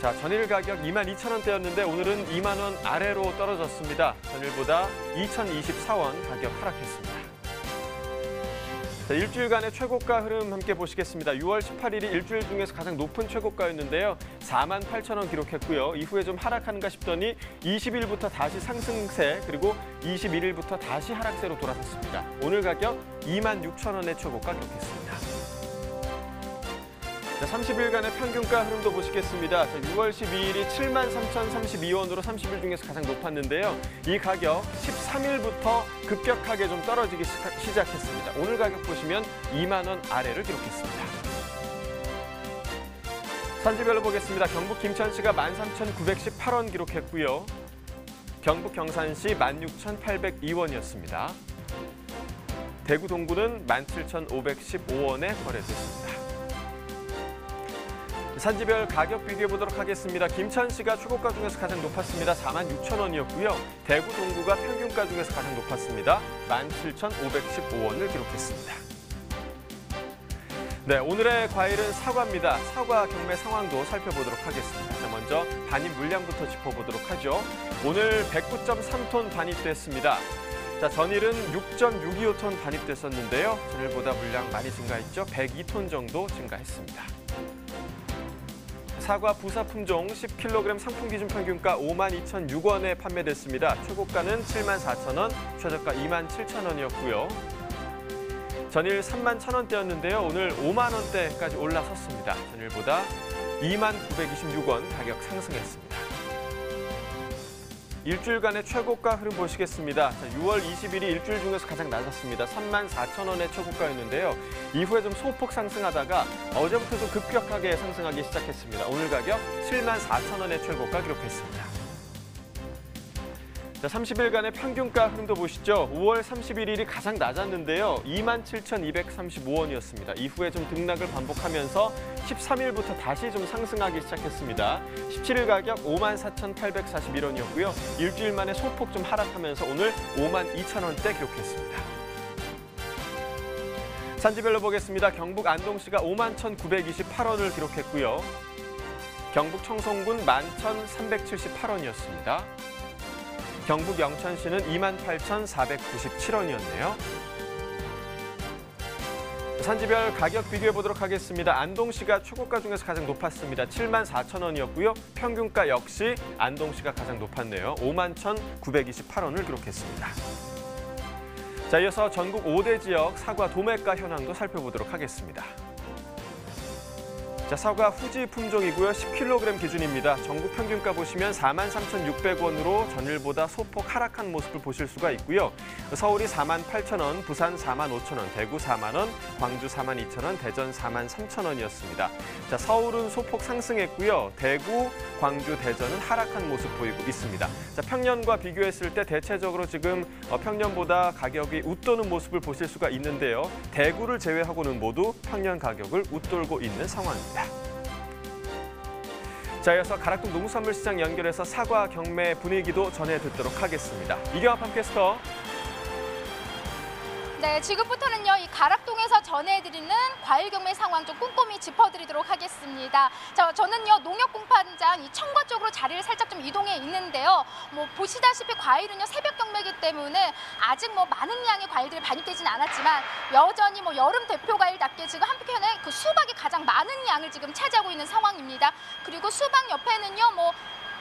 자, 전일 가격 22,000원대였는데 오늘은 2만 원 아래로 떨어졌습니다. 전일보다 2,024원 가격 하락했습니다. 자, 일주일간의 최고가 흐름 함께 보시겠습니다. 6월 18일이 일주일 중에서 가장 높은 최고가였는데요. 48,000원 기록했고요. 이후에 좀 하락하는가 싶더니 20일부터 다시 상승세, 그리고 21일부터 다시 하락세로 돌아섰습니다. 오늘 가격 26,000원의 최고가 기록했습니다. 자, 30일간의 평균가 흐름도 보시겠습니다. 자, 6월 12일이 73,032원으로 30일 중에서 가장 높았는데요. 이 가격 13일부터 급격하게 좀 떨어지기 시작했습니다. 오늘 가격 보시면 2만 원 아래를 기록했습니다. 산지별로 보겠습니다. 경북 김천시가 13,918원 기록했고요. 경북 경산시 16,802원이었습니다. 대구 동구는 17,515원에 거래됐습니다. 산지별 가격 비교해 보도록 하겠습니다. 김천시가 최고가 중에서 가장 높았습니다. 46,000원이었고요. 대구 동구가 평균가 중에서 가장 높았습니다. 17,515원을 기록했습니다. 네, 오늘의 과일은 사과입니다. 사과 경매 상황도 살펴보도록 하겠습니다. 자, 먼저 반입 물량부터 짚어보도록 하죠. 오늘 109.3톤 반입됐습니다. 자, 전일은 6.625톤 반입됐었는데요. 전일보다 물량 많이 증가했죠. 102톤 정도 증가했습니다. 사과 부사 품종 10kg 상품 기준 평균가 52,006원에 판매됐습니다. 최고가는 74,000원, 최저가 27,000원이었고요. 전일 31,000원대였는데요. 오늘 5만 원대까지 올라섰습니다. 전일보다 29,926원 가격 상승했습니다. 일주일간의 최고가 흐름 보시겠습니다. 자, 6월 20일이 일주일 중에서 가장 낮았습니다. 34,000원의 최고가였는데요. 이후에 좀 소폭 상승하다가 어제부터 좀 급격하게 상승하기 시작했습니다. 오늘 가격 74,000원의 최고가 기록했습니다. 자, 30일간의 평균가 흐름도 보시죠. 5월 31일이 가장 낮았는데요. 27,235원이었습니다. 이후에 좀 등락을 반복하면서 13일부터 다시 좀 상승하기 시작했습니다. 17일 가격 54,841원이었고요. 일주일 만에 소폭 좀 하락하면서 오늘 52,000원대 기록했습니다. 산지별로 보겠습니다. 경북 안동시가 51,928원을 기록했고요. 경북 청송군 11,378원이었습니다. 경북 영천시는 28,497원이었네요. 산지별 가격 비교해 보도록 하겠습니다. 안동시가 최고가 중에서 가장 높았습니다. 74,000원이었고요. 평균가 역시 안동시가 가장 높았네요. 51,928원을 기록했습니다. 자, 이어서 전국 5대 지역 사과 도매가 현황도 살펴보도록 하겠습니다. 자, 사과 후지 품종이고요. 10kg 기준입니다. 전국 평균가 보시면 43,600원으로 전일보다 소폭 하락한 모습을 보실 수가 있고요. 서울이 48,000원, 부산 45,000원, 대구 4만 원, 광주 42,000원, 대전 43,000원이었습니다. 자, 서울은 소폭 상승했고요. 대구, 광주, 대전은 하락한 모습 보이고 있습니다. 자, 평년과 비교했을 때 대체적으로 지금 평년보다 가격이 웃도는 모습을 보실 수가 있는데요. 대구를 제외하고는 모두 평년 가격을 웃돌고 있는 상황입니다. 자, 이어서 가락동 농수산물시장 연결해서 사과 경매 분위기도 전해 듣도록 하겠습니다. 이경아 팜캐스터. 네, 지금부터는요, 이 가락동에서 전해드리는 과일 경매 상황 좀 꼼꼼히 짚어드리도록 하겠습니다. 자, 저는요, 농협 공판장 이 청과 쪽으로 자리를 살짝 좀 이동해 있는데요. 뭐 보시다시피 과일은요, 새벽 경매이기 때문에 아직 뭐 많은 양의 과일들이 반입되지는 않았지만 여전히 뭐 여름 대표 과일답게 지금 한편에 그 수박이 가장 많은 양을 지금 차지하고 있는 상황입니다. 그리고 수박 옆에는요, 뭐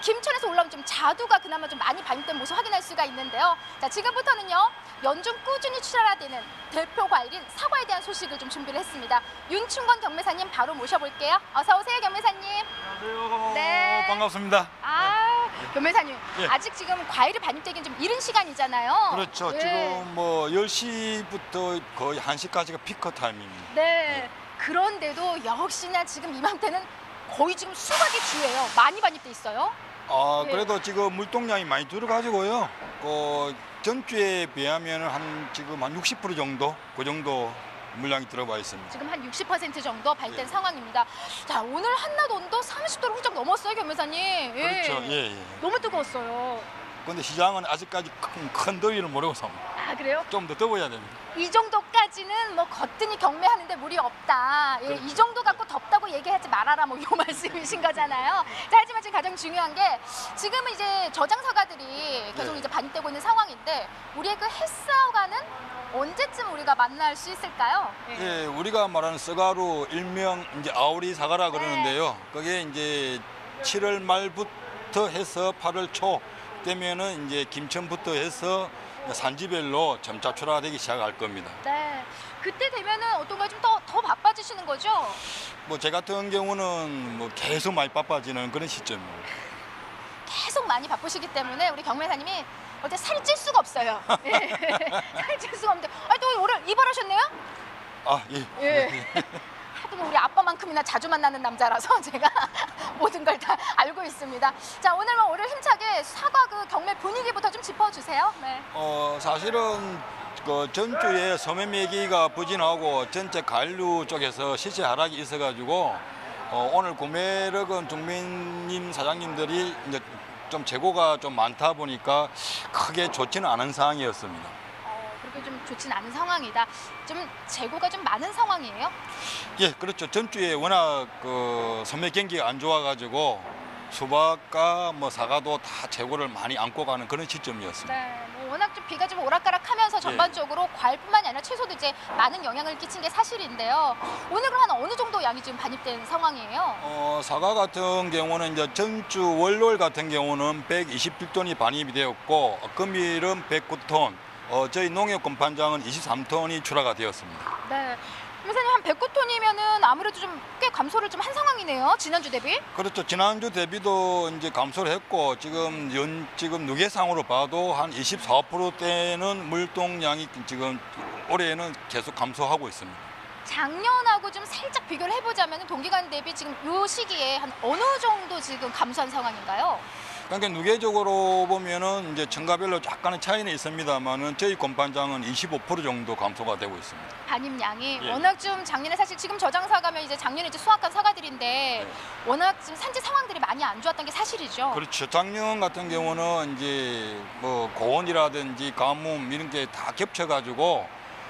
김천에서 올라온 좀 자두가 그나마 좀 많이 반입된 모습 확인할 수가 있는데요. 자, 지금부터는요, 연중 꾸준히 출하되는 대표 과일인 사과에 대한 소식을 좀 준비를 했습니다. 윤충건 경매사님 바로 모셔볼게요. 어서 오세요, 경매사님. 안녕하세요. 네. 반갑습니다. 경매사님, 예. 아직 지금 과일이 반입되긴 좀 이른 시간이잖아요. 그렇죠. 예. 지금 뭐 10시부터 거의 1시까지가 피커 타임입니다. 네. 그런데도 역시나 지금 이맘때는 거의 지금 수박이 주예요. 많이 반입돼 있어요. 예. 그래도 지금 물동량이 많이 들어가지고요. 전주에 비하면 지금 한 60% 정도, 그 정도 물량이 들어가 있습니다. 지금 한 60% 정도 발된 예. 상황입니다. 자, 오늘 한낮 온도 30도를 훌쩍 넘었어요, 경매사님. 예. 그렇죠. 예. 너무 뜨거웠어요. 그런데 시장은 아직까지 큰 더위를 모르고 삽니다. 아, 그래요? 좀 더 더워야 됩니다. 이 정도까지는 뭐 거뜬히 경매하는데 무리 없다. 예, 그렇죠. 이 정도 갖고 덥다고 얘기하지 말아라, 뭐 이 말씀이신 거잖아요. 자, 하지만 지금 가장 중요한 게 지금은 이제 저장 사과들이 계속 네. 이제 반입되고 있는 상황인데 우리의 그 햇사과는 언제쯤 우리가 만날 수 있을까요? 예, 우리가 말하는 썩가루 일명 이제 아오리 사과라 그러는데요. 그게 이제 7월 말부터 해서 8월 초 되면은 이제 김천부터 해서 산지별로 점차 출하되기 시작할 겁니다. 네. 그때 되면은 어떤가 좀 더 바빠지시는 거죠? 뭐 제 같은 경우는 뭐 계속 많이 바빠지는 그런 시점입니다. 계속 많이 바쁘시기 때문에 우리 경매사님이 어제 살이 찔 수가 없어요. 예. 살이 찔 수가 없는데. 아니, 또 오늘 이발하셨네요? 예. 예. 하여튼 우리 아빠만큼이나 자주 만나는 남자라서 제가 모든 걸 다 알고 있습니다. 자, 오늘 힘차게 사과 그 경매 분위기부터 좀 짚어주세요. 네. 사실은 그 전주에 소매 매기가 부진하고 전체 과일류 쪽에서 시세 하락이 있어가지고 오늘 구매력은 중매님 사장님들이 이제 좀 재고가 좀 많다 보니까 크게 좋지는 않은 상황이었습니다. 그렇게 좀 좋진 않은 상황이다. 좀 재고가 좀 많은 상황이에요? 예, 그렇죠. 전주에 워낙 그 소매 경기가 안 좋아가지고 수박과 뭐 사과도 다 재고를 많이 안고 가는 그런 시점이었습니다. 네, 뭐 워낙 좀 비가 좀 오락가락하면서 전반적으로 과일뿐만이 아니라 채소도 이제 많은 영향을 끼친 게 사실인데요. 오늘 한 어느 정도 양이 지금 반입된 상황이에요? 사과 같은 경우는 이제 전주 월요일 같은 경우는 127톤이 반입이 되었고 금일은 109톤, 저희 농협 공판장은 23톤이 출하가 되었습니다. 네. 선생님, 한 109톤이면은 아무래도 좀 꽤 감소를 좀 한 상황이네요. 지난주 대비. 그렇죠. 지난주 대비도 이제 감소를 했고 지금 누계상으로 봐도 한 24%대는 물동량이 지금 올해는 계속 감소하고 있습니다. 작년하고 좀 살짝 비교를 해보자면 동기간 대비 지금 이 시기에 한 어느 정도 지금 감소한 상황인가요? 그러니까 누계적으로 보면은 이제 층가별로 약간의 차이는 있습니다만은 저희 공판장은 25% 정도 감소가 되고 있습니다. 반입량이 예. 워낙 좀 작년에 사실 지금 저장 사과면 이제 작년에 이제 수확한 사과들인데 워낙 지금 산지 상황들이 많이 안 좋았던 게 사실이죠. 그렇죠. 작년 같은 경우는 이제 뭐 고온이라든지 가뭄 이런 게 다 겹쳐가지고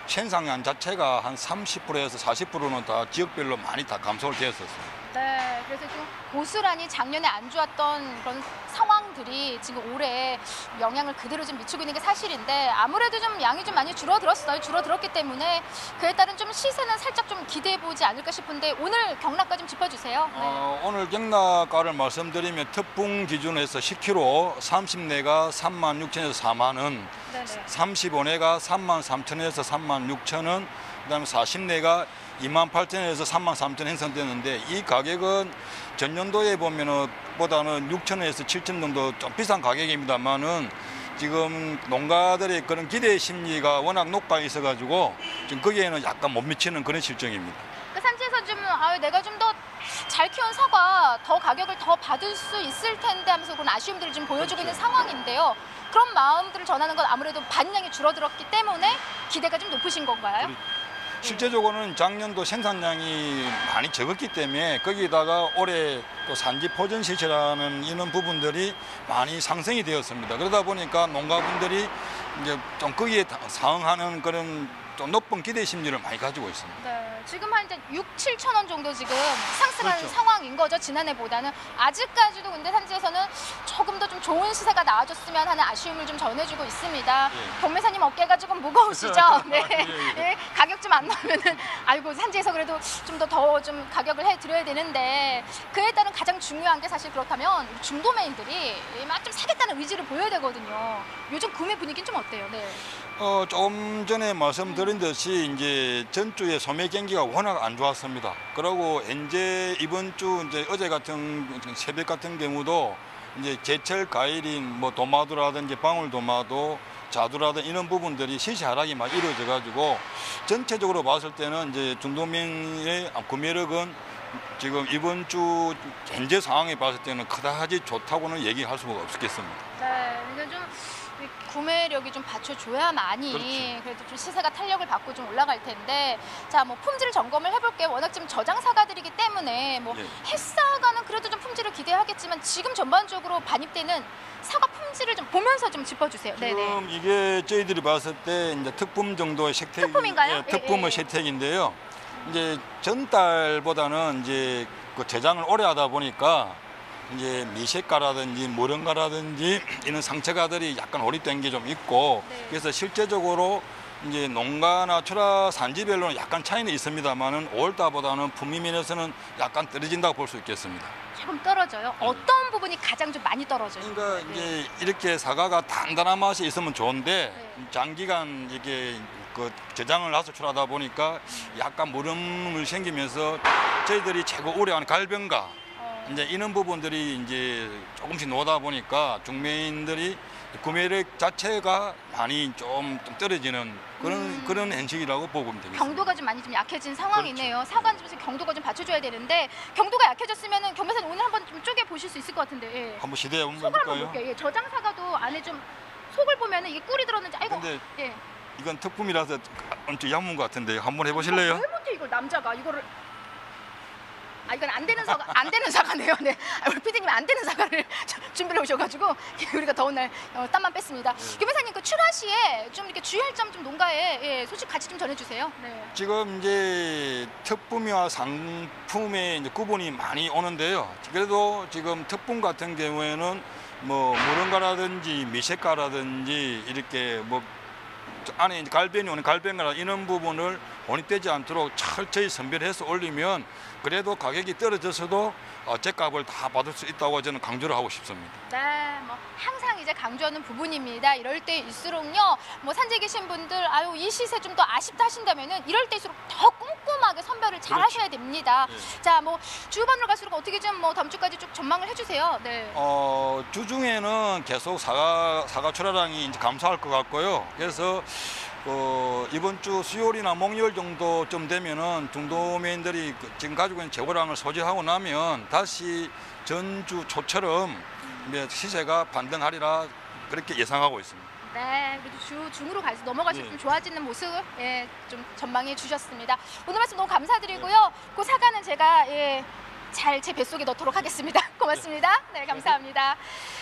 생산량 자체가 한 30%에서 40%는 다 지역별로 많이 다 감소를 되었었어요. 네, 그래서 좀 고스란히 작년에 안 좋았던 그런 상황들이 지금 올해 영향을 그대로 좀 미치고 있는 게 사실인데 아무래도 좀 양이 좀 많이 줄어들었어요. 줄어들었기 때문에 그에 따른 좀 시세는 살짝 좀 기대해 보지 않을까 싶은데 오늘 경락가 좀 짚어주세요. 네. 오늘 경락가를 말씀드리면 특풍 기준으로 해서 10kg 30내가 36,000원에서 4만 원, 네네. 35내가 33,000원에서 36,000원, 그다음에 40내가 28,000원에서 33,000원 형성되는데 이 가격은 전년도에 보면은 보다는 6,000원에서 7,000원 정도 좀 비싼 가격입니다만은 지금 농가들의 그런 기대 심리가 워낙 높아 있어가지고 지금 거기에는 약간 못 미치는 그런 실정입니다. 그 산지에서 좀 내가 좀 더 잘 키운 사과 더 가격을 더 받을 수 있을 텐데 하면서 그런 아쉬움들을 좀 보여주고 있는 상황인데요. 그런 마음들을 전하는 건 아무래도 반영이 줄어들었기 때문에 기대가 좀 높으신 건가요? 실제적으로는 작년도 생산량이 많이 적었기 때문에 거기다가 올해 또 산지 포전 시설하는 이런 부분들이 많이 상승이 되었습니다. 그러다 보니까 농가분들이 이제 좀 거기에 상응하는 그런 좀 높은 기대 심리를 많이 가지고 있습니다. 네, 지금 한 이제 6, 7천 원 정도 지금 상승한 그렇죠. 상황인 거죠. 지난해보다는 아직까지도 근데 산지에서는 조금 더 좀 좋은 시세가 나와줬으면 하는 아쉬움을 좀 전해주고 있습니다. 예. 경매사님 어깨가 조금 무거우시죠? 네. 네, 가격 좀 안 나오면은 아이고 산지에서 그래도 좀 더 좀 가격을 해드려야 되는데 그에 따른 가장 중요한 게 사실 그렇다면 우리 중도매인들이 막 좀 사겠다는 의지를 보여야 되거든요. 요즘 구매 분위기는 좀 어때요? 네. 조금 전에 말씀드린 듯이 이제 전주의 소매 경기가 워낙 안 좋았습니다. 그리고 이제 이번 주 이제 어제 같은 새벽 같은 경우도 이제 제철 과일인 뭐 도마도라든지 방울도마도, 자두라든지 이런 부분들이 시세 하락이 막 이루어져 가지고 전체적으로 봤을 때는 이제 중도면의 구매력은 지금 이번 주 현재 상황에 봤을 때는 그다지 좋다고는 얘기할 수가 없겠습니다. 네, 이게 좀 구매력이 좀 받쳐줘야만이 그렇죠. 그래도 좀 시세가 탄력을 받고 좀 올라갈 텐데 자, 뭐 품질 점검을 해볼게요. 워낙 지금 저장 사과들이기 때문에 뭐 예. 햇사과는 그래도 좀 품질을 기대하겠지만 지금 전반적으로 반입되는 사과 품질을 좀 보면서 좀 짚어주세요. 네네. 지금 이게 저희들이 봤을 때 이제 특품 정도의 색택, 특품인가요? 예, 특품의 예. 색택인데요. 이제 전달보다는 이제 그 제장을 오래 하다 보니까 이제 미색가라든지 무령가라든지 이런 상처가들이 약간 오립된 게 좀 있고 네. 그래서 실제적으로 이제 농가나 출하 산지별로는 약간 차이는 있습니다만은 5월달보다는 품위 면에서는 약간 떨어진다고 볼 수 있겠습니다. 조금 떨어져요. 어떤 부분이 가장 좀 많이 떨어져요? 그러니까 네. 이제 이렇게 사과가 단단한 맛이 있으면 좋은데 네. 장기간 이게 그 저장을 해서 출하다 보니까 약간 물음을 생기면서 저희들이 최고 우려하는 갈병가 이제 이런 부분들이 이제 조금씩 나오다 보니까 중매인들이 구매력 자체가 많이 좀 떨어지는 그런 현실이라고 보면 됩니다. 경도가 좀 많이 좀 약해진 상황이네요. 사과는 좀 경도가 좀 받쳐줘야 되는데 경도가 약해졌으면은 경매사님 오늘 한번 좀 쪼개 보실 수 있을 것 같은데. 예. 한번 시도해 속을 한번 볼까요? 볼게요. 예, 저장 사과도 안에 좀 속을 보면은 이게 꿀이 들었는지 아이고. 근데 예. 이건 특품이라서 좀 양문 것 같은데 한번 해보실래요? 왜 못해 이걸 남자가 이거를. 아 이건 안 되는 사과 안 되는 사과네요. 네. 우리 PD님 안 되는 사과를 준비해 오셔가지고 우리가 더운 날 땀만 뺐습니다. 교매사님 그 출하 시에 좀 이렇게 주의할 점 좀 농가에 예, 소식 같이 좀 전해주세요. 네. 지금 이제 특품이와 상품의 이제 구분이 많이 오는데요. 그래도 지금 특품 같은 경우에는 뭐 무릉가라든지 미색가라든지 이렇게 뭐 안에 이제 갈변이 오는 갈변가라 이런 부분을 혼입되지 않도록 철저히 선별해서 올리면 그래도 가격이 떨어져서도 죗값을 다 받을 수 있다고 저는 강조를 하고 싶습니다. 네, 뭐 항상 이제 강조하는 부분입니다. 이럴 때일수록요, 뭐 산지에 계신 분들 아유 이 시세 좀 더 아쉽다 하신다면은 이럴 때일수록 더 꼼꼼하게 선별을 잘 그렇죠. 하셔야 됩니다. 네. 자, 뭐 주반으로 갈수록 어떻게 좀 뭐 다음 주까지 쭉 전망을 해주세요. 네. 주중에는 계속 사과 출하량이 이제 감소할 것 같고요. 그래서 이번 주 수요일이나 목요일 정도쯤 되면은 중도매인들이 지금 가지고 있는 재고량을 소지하고 나면 다시 전주 초처럼 이제 시세가 반등하리라 그렇게 예상하고 있습니다. 네, 그래도 중으로 넘어갈수록 네. 좀 좋아지는 모습 예, 좀 전망해 주셨습니다. 오늘 말씀 너무 감사드리고요. 그 사과는 제가 잘 제 뱃속에 넣도록 하겠습니다. 고맙습니다. 네, 감사합니다.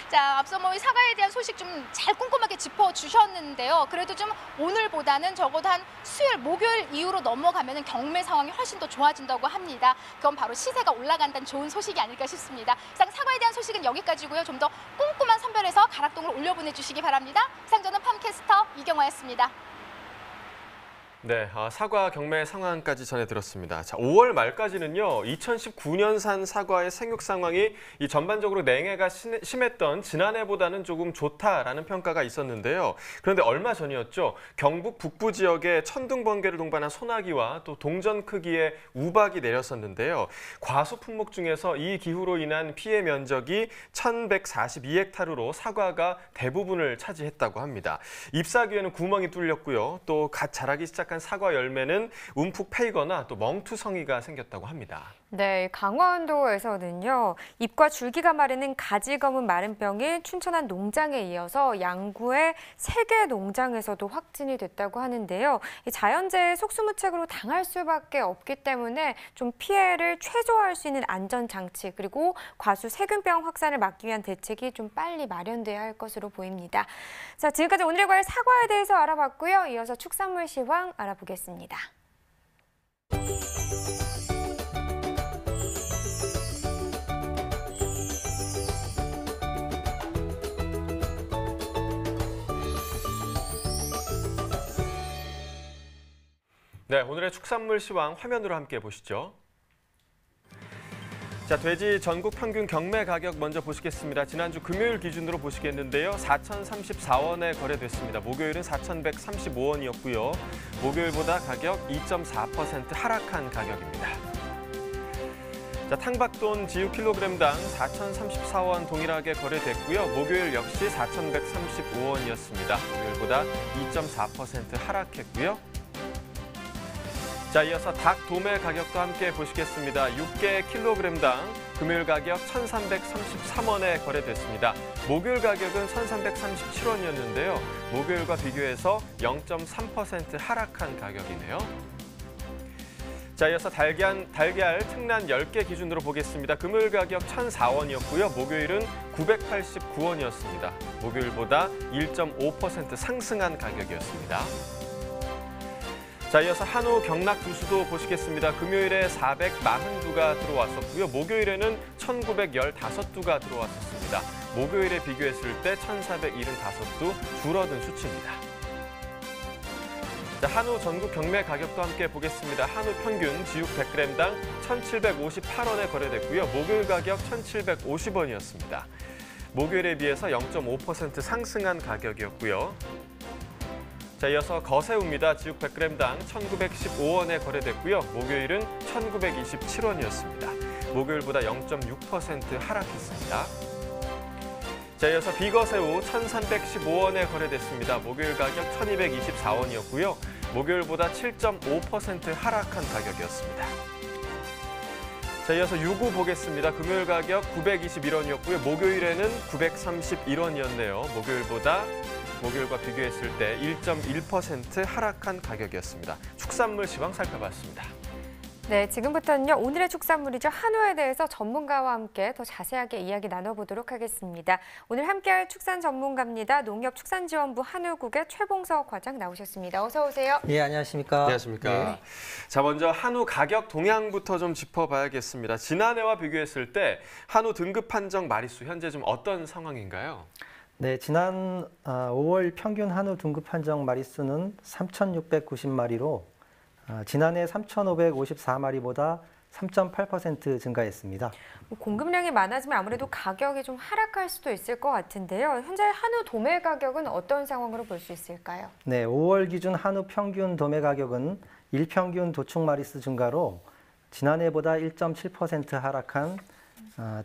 자, 앞서 이 사과에 대한 소식 좀 잘 꼼꼼하게 짚어주셨는데요. 그래도 좀 오늘보다는 적어도 한 수요일, 목요일 이후로 넘어가면 경매 상황이 훨씬 더 좋아진다고 합니다. 그건 바로 시세가 올라간다는 좋은 소식이 아닐까 싶습니다. 이상 사과에 대한 소식은 여기까지고요. 좀 더 꼼꼼한 선별해서 가락동을 올려보내주시기 바랍니다. 이상 저는 팜캐스터 이경화였습니다. 네, 사과 경매 상황까지 전해드렸습니다. 자, 5월 말까지는요, 2019년산 사과의 생육 상황이 전반적으로 냉해가 심했던 지난해보다는 조금 좋다라는 평가가 있었는데요. 그런데 얼마 전이었죠. 경북 북부 지역에 천둥번개를 동반한 소나기와 또 동전 크기의 우박이 내렸었는데요. 과수 품목 중에서 이 기후로 인한 피해 면적이 1,142헥타르로 사과가 대부분을 차지했다고 합니다. 잎사귀에는 구멍이 뚫렸고요. 또 갓 자라기 시작한 사과 열매는 움푹 패이거나 또 멍투성이가 생겼다고 합니다. 네, 강원도에서는요. 잎과 줄기가 마르는 가지 검은 마른 병이 춘천한 농장에 이어서 양구의 3개 농장에서도 확진이 됐다고 하는데요. 이 자연재해 속수무책으로 당할 수밖에 없기 때문에 좀 피해를 최소화할 수 있는 안전장치 그리고 과수 세균병 확산을 막기 위한 대책이 좀 빨리 마련돼야 할 것으로 보입니다. 자, 지금까지 오늘의 과일 사과에 대해서 알아봤고요. 이어서 축산물 시황 알아보겠습니다. 네, 오늘의 축산물 시황 화면으로 함께 보시죠. 자, 돼지 전국 평균 경매 가격 먼저 보시겠습니다. 지난주 금요일 기준으로 보시겠는데요. 4,034원에 거래됐습니다. 목요일은 4,135원이었고요. 목요일보다 가격 2.4% 하락한 가격입니다. 자, 탕박돈 지육 킬로그램당 4,034원 동일하게 거래됐고요. 목요일 역시 4,135원이었습니다. 목요일보다 2.4% 하락했고요. 자, 이어서 닭 도매 가격도 함께 보시겠습니다. 6개 킬로그램당 금요일 가격 1,333원에 거래됐습니다. 목요일 가격은 1,337원이었는데요. 목요일과 비교해서 0.3% 하락한 가격이네요. 자, 이어서 달걀 특란 10개 기준으로 보겠습니다. 금요일 가격 1,004원이었고요. 목요일은 989원이었습니다. 목요일보다 1.5% 상승한 가격이었습니다. 자, 이어서 한우 경락 두수도 보시겠습니다. 금요일에 442두가 들어왔었고요. 목요일에는 1,915두가 들어왔었습니다. 목요일에 비교했을 때 1,475두 줄어든 수치입니다. 자, 한우 전국 경매 가격도 함께 보겠습니다. 한우 평균 지육 100g당 1,758원에 거래됐고요. 목요일 가격 1,750원이었습니다. 목요일에 비해서 0.5% 상승한 가격이었고요. 자, 이어서 거새우입니다. 지육 100g당 1,915원에 거래됐고요. 목요일은 1,927원이었습니다. 목요일보다 0.6% 하락했습니다. 자, 이어서 비거새우 1,315원에 거래됐습니다. 목요일 가격 1,224원이었고요. 목요일보다 7.5% 하락한 가격이었습니다. 자, 이어서 유구 보겠습니다. 금요일 가격 921원이었고요. 목요일에는 931원이었네요. 목요일과 비교했을 때 1.1% 하락한 가격이었습니다. 축산물 시황 살펴봤습니다. 네, 지금부터는요. 오늘의 축산물이죠. 한우에 대해서 전문가와 함께 더 자세하게 이야기 나눠보도록 하겠습니다. 오늘 함께할 축산 전문가입니다. 농협축산지원부 한우국의 최봉석 과장 나오셨습니다. 어서 오세요. 예, 안녕하십니까. 안녕하십니까. 네. 자, 먼저 한우 가격 동향부터 좀 짚어봐야겠습니다. 지난해와 비교했을 때 한우 등급 판정 마리수 현재 좀 어떤 상황인가요? 네, 지난 5월 평균 한우 등급 판정 마리수는 3,690마리로 지난해 3,554마리보다 3.8% 증가했습니다. 공급량이 많아지면 아무래도 가격이 좀 하락할 수도 있을 것 같은데요. 현재 한우 도매 가격은 어떤 상황으로 볼 수 있을까요? 네, 5월 기준 한우 평균 도매 가격은 일평균 도축 마리수 증가로 지난해보다 1.7% 하락한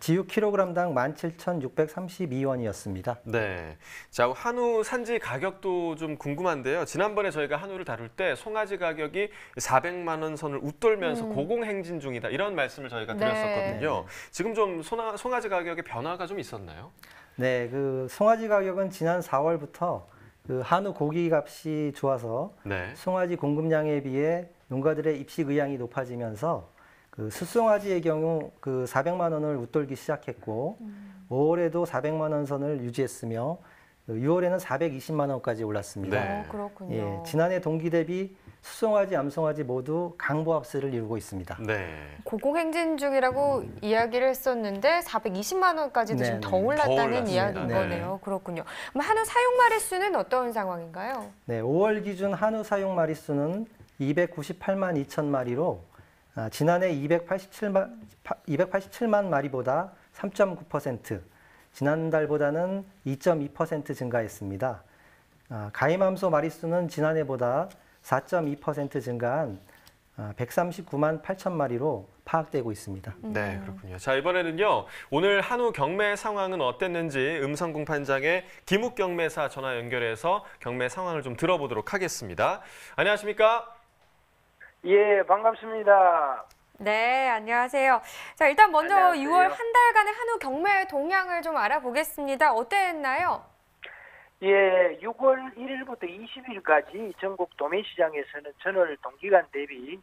지육 킬로그램당 17,632원이었습니다. 네, 자, 한우 산지 가격도 좀 궁금한데요. 지난번에 저희가 한우를 다룰 때 송아지 가격이 400만 원 선을 웃돌면서 고공행진 중이다 이런 말씀을 저희가 드렸었거든요. 네. 지금 좀 송아지 가격의 변화가 좀 있었나요? 네, 그 송아지 가격은 지난 4월부터 그 한우 고기 값이 좋아서 네. 송아지 공급량에 비해 농가들의 입식 의향이 높아지면서 그 숫송아지의 경우 그 400만 원을 웃돌기 시작했고 5월에도 400만 원 선을 유지했으며 6월에는 420만 원까지 올랐습니다. 네. 그렇군요. 예, 지난해 동기 대비 수송아지, 암송아지 모두 강보합세를 이루고 있습니다. 네. 고공행진 중이라고 이야기를 했었는데 420만 원까지도 지금 네, 더 올랐다는 올랐습니다. 이야기인 네. 거네요. 그렇군요. 그럼 한우 사용 마리수는 어떤 상황인가요? 네, 5월 기준 한우 사용 마리수는 298만 2천 마리로 지난해 287만 마리보다 3.9%, 지난달보다는 2.2% 증가했습니다. 가임함소 마리수는 지난해보다 4.2% 증가한 139만 8천 마리로 파악되고 있습니다. 네, 그렇군요. 자, 이번에는요. 오늘 한우 경매 상황은 어땠는지 음성공판장의 김욱 경매사 전화 연결해서 경매 상황을 좀 들어보도록 하겠습니다. 안녕하십니까? 예, 반갑습니다. 네, 안녕하세요. 자, 일단 먼저 안녕하세요. 6월 한 달간의 한우 경매 동향을 좀 알아보겠습니다. 어땠나요? 예, 6월 1일부터 20일까지 전국 도매시장에서는 전월 동기간 대비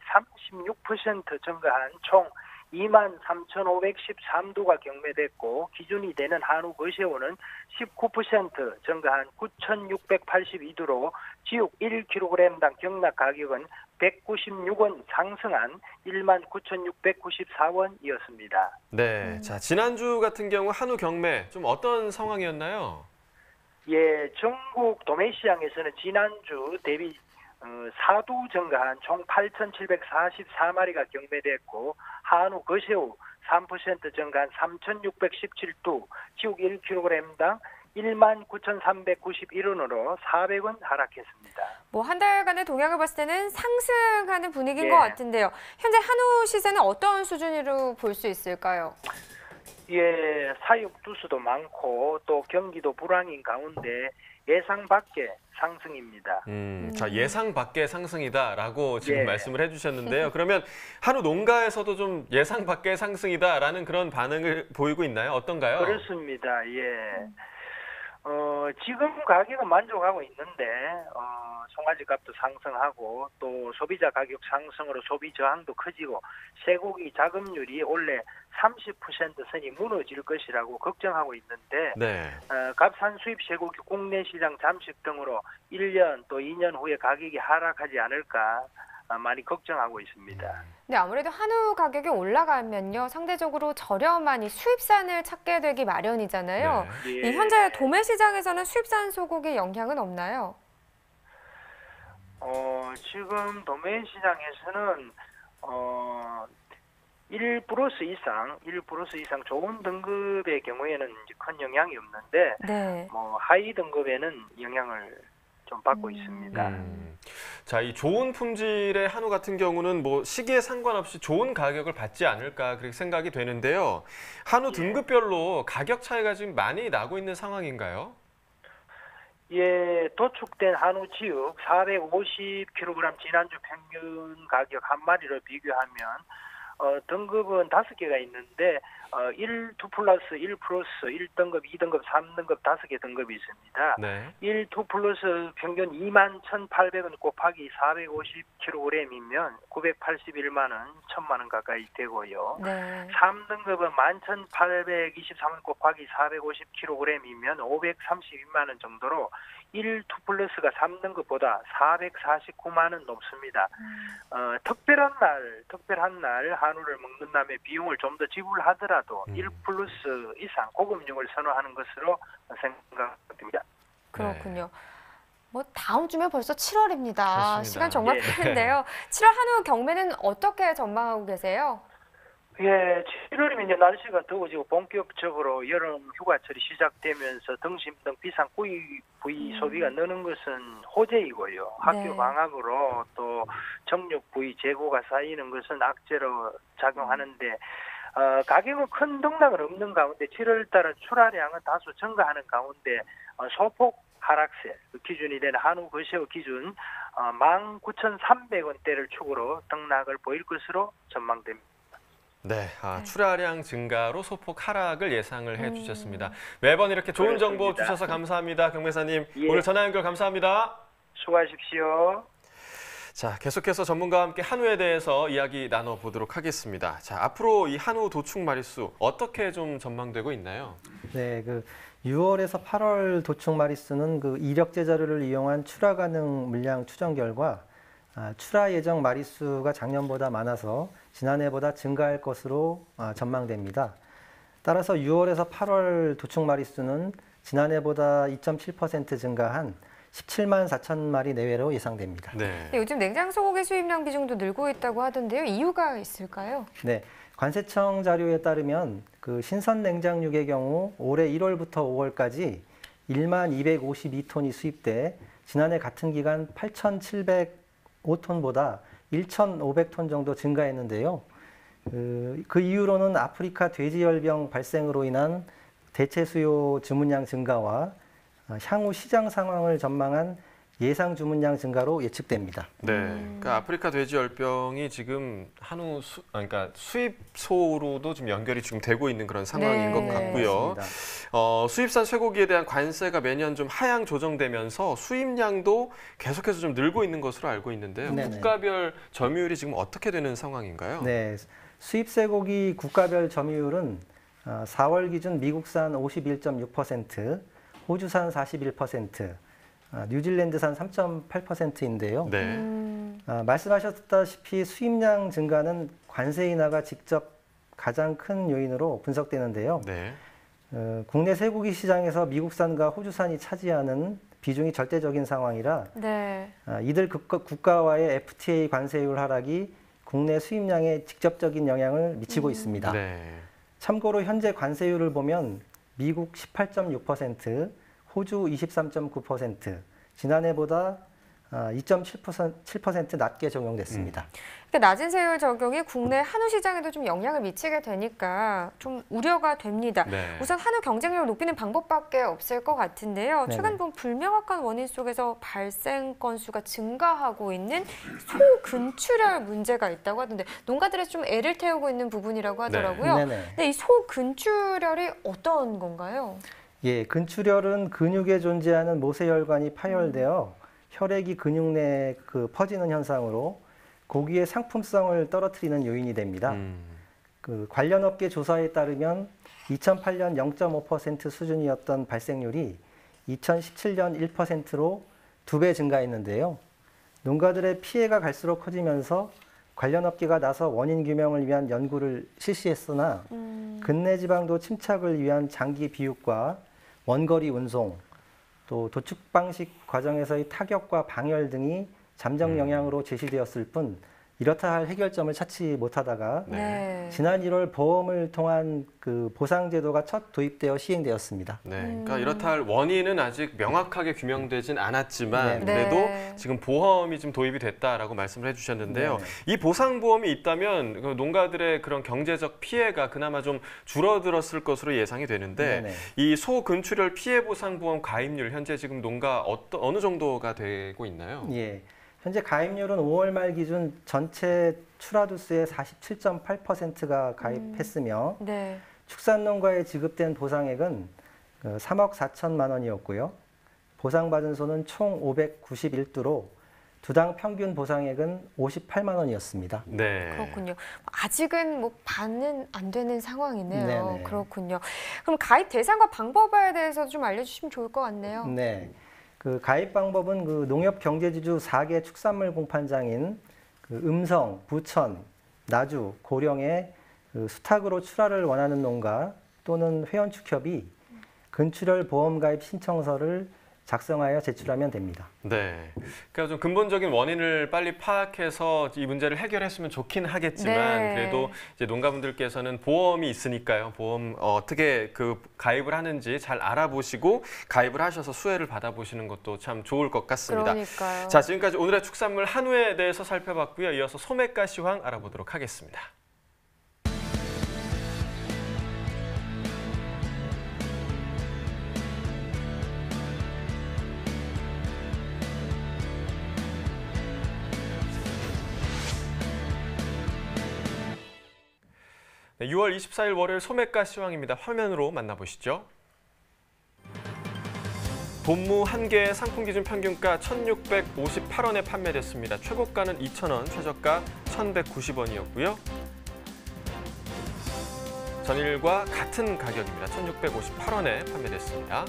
36% 증가한 총 23,513두가 경매됐고 기준이 되는 한우 거새우는 19% 증가한 9,682두로 지육 1kg당 경락 가격은 196원 상승한 19,694원이었습니다. 네, 자, 지난주 같은 경우 한우 경매 좀 어떤 상황이었나요? 예, 전국 도매시장에서는 지난주 대비 4두 증가한 총 8,744마리가 경매됐고 한우 거새우 3% 증가한 3,617두, 지육 1kg당 19,391원으로 400원 하락했습니다. 뭐 한 달간의 동향을 봤을 때는 상승하는 분위기인 예. 것 같은데요. 현재 한우 시세는 어떤 수준으로 볼 수 있을까요? 예, 사육 두수도 많고 또 경기도 불황인 가운데 예상 밖의 상승입니다. 자, 예상 밖의 상승이다라고 지금 예. 말씀을 해주셨는데요. 그러면 한우 농가에서도 좀 예상 밖의 상승이다라는 그런 반응을 보이고 있나요? 어떤가요? 그렇습니다. 예. 지금 가격은 만족하고 있는데 송아지 값도 상승하고 또 소비자 가격 상승으로 소비 저항도 커지고 쇠고기 자급률이 원래 30% 선이 무너질 것이라고 걱정하고 있는데 네. 값싼 수입 쇠고기 국내 시장 잠식 등으로 1년 또 2년 후에 가격이 하락하지 않을까 많이 걱정하고 있습니다. 네, 아무래도 한우 가격이 올라가면요, 상대적으로 저렴한 이 수입산을 찾게 되기 마련이잖아요. 네. 이 현재 도매 시장에서는 수입산 소고기 영향은 없나요? 지금 도매 시장에서는 1+ 이상 좋은 등급의 경우에는 이제 큰 영향이 없는데 네. 하위 등급에는 영향을 좀 받고 있습니다. 자, 이 좋은 품질의 한우 같은 경우는 뭐 시기에 상관없이 좋은 가격을 받지 않을까 그렇게 생각이 되는데요. 한우 등급별로 가격 차이가 지금 많이 나고 있는 상황인가요? 예, 도축된 한우 지육 450kg 지난주 평균 가격 한 마리로 비교하면 등급은 5개가 있는데 1, 2+, 1+, 1등급, 2등급, 3등급 5개 등급이 있습니다. 네. 1, 2+ 평균 21,800원 곱하기 450kg이면 981만 원, 1,000만 원 가까이 되고요. 네. 3등급은 11,823원 곱하기 450kg이면 532만 원 정도로 1, 2+가 3등급보다 449만 원 높습니다. 특별한 날 한우를 먹는다면 비용을 좀 더 지불하더라도 1+ 이상 고급용을 선호하는 것으로 생각됩니다. 그렇군요. 뭐 다음 주면 벌써 7월입니다. 그렇습니다. 시간 정말 예. 빠른데요. 7월 한우 경매는 어떻게 전망하고 계세요? 예, 7월이면 이제 날씨가 더워지고 본격적으로 여름 휴가철이 시작되면서 등심 등 비싼 구이 부위 소비가 느는 것은 호재이고요. 학교 방학으로 또 정육 부위 재고가 쌓이는 것은 악재로 작용하는데 가격은 큰 등락은 없는 가운데 7월 달은 출하량은 다소 증가하는 가운데 소폭 하락세 기준이 되는 한우 거새우 기준 19,300원대를 축으로 등락을 보일 것으로 전망됩니다. 네, 출하량 증가로 소폭 하락을 예상을 해주셨습니다. 매번 이렇게 좋은 정보 그렇습니다. 주셔서 감사합니다. 경매사님, 예. 오늘 전화 연결 감사합니다. 수고하십시오. 자, 계속해서 전문가와 함께 한우에 대해서 이야기 나눠보도록 하겠습니다. 자, 앞으로 이 한우 도축 마리수 어떻게 좀 전망되고 있나요? 네, 6월에서 8월 도축 마리수는 이력제 자료를 이용한 출하 가능 물량 추정 결과 출하 예정 마리수가 작년보다 많아서 지난해보다 증가할 것으로 전망됩니다. 따라서 6월에서 8월 도축 마리수는 지난해보다 2.7% 증가한 17만 4천 마리 내외로 예상됩니다. 네. 요즘 냉장 소고기 수입량 비중도 늘고 있다고 하던데요. 이유가 있을까요? 네, 관세청 자료에 따르면 신선 냉장육의 경우 올해 1월부터 5월까지 1만 252톤이 수입돼 지난해 같은 기간 8,705톤보다 1,500톤 정도 증가했는데요. 그 이유로는 아프리카 돼지열병 발생으로 인한 대체 수요 주문량 증가와 향후 시장 상황을 전망한 예상 주문량 증가로 예측됩니다. 네, 그러니까 아프리카 돼지열병이 지금 한우 그러니까 수입소로도 지금 연결이 지금 되고 있는 그런 상황인 것 같고요. 수입산 쇠고기에 대한 관세가 매년 좀 하향 조정되면서 수입량도 계속해서 좀 늘고 있는 것으로 알고 있는데요. 국가별 점유율이 지금 어떻게 되는 상황인가요? 네, 수입 쇠고기 국가별 점유율은 4월 기준 미국산 51.6%, 호주산 41%, 뉴질랜드산 3.8%인데요. 네. 말씀하셨다시피 수입량 증가는 관세 인하가 직접 가장 큰 요인으로 분석되는데요. 네. 국내 쇠고기 시장에서 미국산과 호주산이 차지하는 비중이 절대적인 상황이라 이들 국가와의 FTA 관세율 하락이 국내 수입량에 직접적인 영향을 미치고 있습니다. 참고로 현재 관세율을 보면 미국 18.6%, 호주 23.9%, 지난해보다 2.7% 낮게 적용됐습니다. 그러니까 낮은 세율 적용이 국내 한우 시장에도 좀 영향을 미치게 되니까 좀 우려가 됩니다. 우선 한우 경쟁력을 높이는 방법밖에 없을 것 같은데요. 최근 본 불명확한 원인 속에서 발생 건수가 증가하고 있는 소근출혈 문제가 있다고 하던데 농가들에서 좀 애를 태우고 있는 부분이라고 하더라고요. 근데 이 소근출혈이 어떤 건가요? 예, 근출혈은 근육에 존재하는 모세혈관이 파열되어 혈액이 근육 내에 퍼지는 현상으로 고기의 상품성을 떨어뜨리는 요인이 됩니다. 관련 업계 조사에 따르면 2008년 0.5% 수준이었던 발생률이 2017년 1%로 2배 증가했는데요. 농가들의 피해가 갈수록 커지면서 관련 업계가 나서 원인 규명을 위한 연구를 실시했으나 근내 지방도 침착을 위한 장기 비육과 원거리 운송, 또 도축 방식 과정에서의 타격과 방열 등이 잠정 영향으로 제시되었을 뿐 이렇다 할 해결점을 찾지 못하다가 지난 1월 보험을 통한 보상 제도가 첫 도입되어 시행되었습니다. 그러니까 이렇다 할 원인은 아직 명확하게 규명되진 않았지만 그래도 지금 보험이 좀 도입이 됐다라고 말씀을 해주셨는데요. 이 보상 보험이 있다면 농가들의 그런 경제적 피해가 그나마 좀 줄어들었을 것으로 예상이 되는데 이 소근출혈 피해 보상 보험 가입률 현재 지금 농가 어느 정도가 되고 있나요? 예. 현재 가입률은 5월 말 기준 전체 출하두수의 47.8%가 가입했으며 축산농가에 지급된 보상액은 3억 4천만 원이었고요. 보상받은 소는 총 591두로 두당 평균 보상액은 58만 원이었습니다. 그렇군요. 아직은 반은 안 되는 상황이네요. 그렇군요. 그럼 가입 대상과 방법에 대해서 좀 알려주시면 좋을 것 같네요. 가입 방법은 농협경제지주 4개 축산물 공판장인 음성, 부천, 나주, 고령에 수탉으로 출하를 원하는 농가 또는 회원축협이 근출혈 보험 가입 신청서를 작성하여 제출하면 됩니다. 그러니까 좀 근본적인 원인을 빨리 파악해서 이 문제를 해결했으면 좋긴 하겠지만 그래도 이제 농가분들께서는 보험이 있으니까요. 보험 어떻게 가입을 하는지 잘 알아보시고 가입을 하셔서 수혜를 받아보시는 것도 참 좋을 것 같습니다. 자, 지금까지 오늘의 축산물 한우에 대해서 살펴봤고요. 이어서 소매가 시황 알아보도록 하겠습니다. 네, 6월 24일 월요일 소매가 시황입니다. 화면으로 만나보시죠. 돈무 한 개의 상품 기준 평균가 1,658원에 판매됐습니다. 최고가는 2,000원, 최저가 1,190원이었고요. 전일과 같은 가격입니다. 1,658원에 판매됐습니다.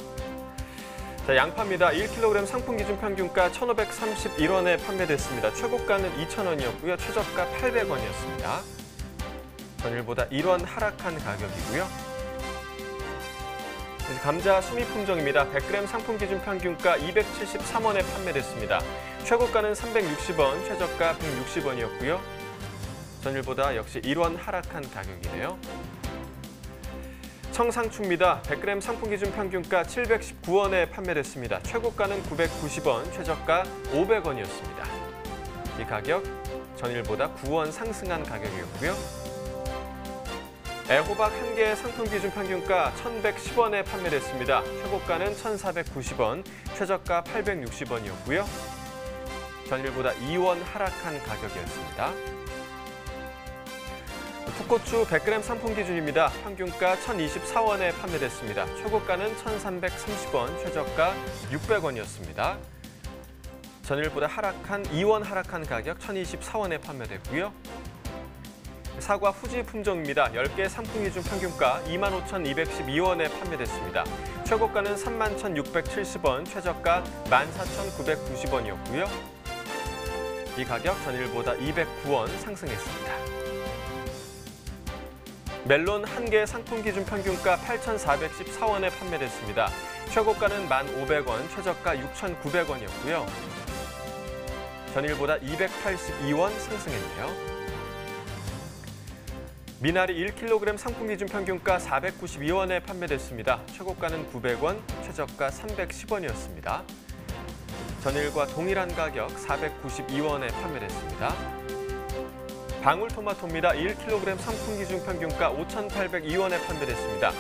자, 양파입니다. 1kg 상품 기준 평균가 1,531원에 판매됐습니다. 최고가는 2,000원이었고요. 최저가 800원이었습니다. 전일보다 1원 하락한 가격이고요. 감자 수미 품종입니다. 100g 상품 기준 평균가 273원에 판매됐습니다. 최고가는 360원, 최저가 160원이었고요. 전일보다 역시 1원 하락한 가격이네요. 청상추입니다. 100g 상품 기준 평균가 719원에 판매됐습니다. 최고가는 990원, 최저가 500원이었습니다. 이 가격 전일보다 9원 상승한 가격이었고요. 애호박 한 개의 상품 기준 평균가 1,110원에 판매됐습니다. 최고가는 1,490원, 최저가 860원이었고요. 전일보다 2원 하락한 가격이었습니다. 풋고추 100g 상품 기준입니다. 평균가 1,024원에 판매됐습니다. 최고가는 1,330원, 최저가 600원이었습니다. 전일보다 2원 하락한 가격 1,024원에 판매됐고요. 사과 후지 품종입니다. 10개 상품 기준 평균가 25,212원에 판매됐습니다. 최고가는 31,670원, 최저가 14,990원이었고요. 이 가격 전일보다 209원 상승했습니다. 멜론 한 개 상품 기준 평균가 8,414원에 판매됐습니다. 최고가는 1,500원, 최저가 6,900원이었고요. 전일보다 282원 상승했네요. 미나리 1kg 상품 기준 평균가 492원에 판매됐습니다. 최고가는 900원, 최저가 310원이었습니다. 전일과 동일한 가격 492원에 판매됐습니다. 방울토마토입니다. 1kg 상품 기준 평균가 5,802원에 판매됐습니다.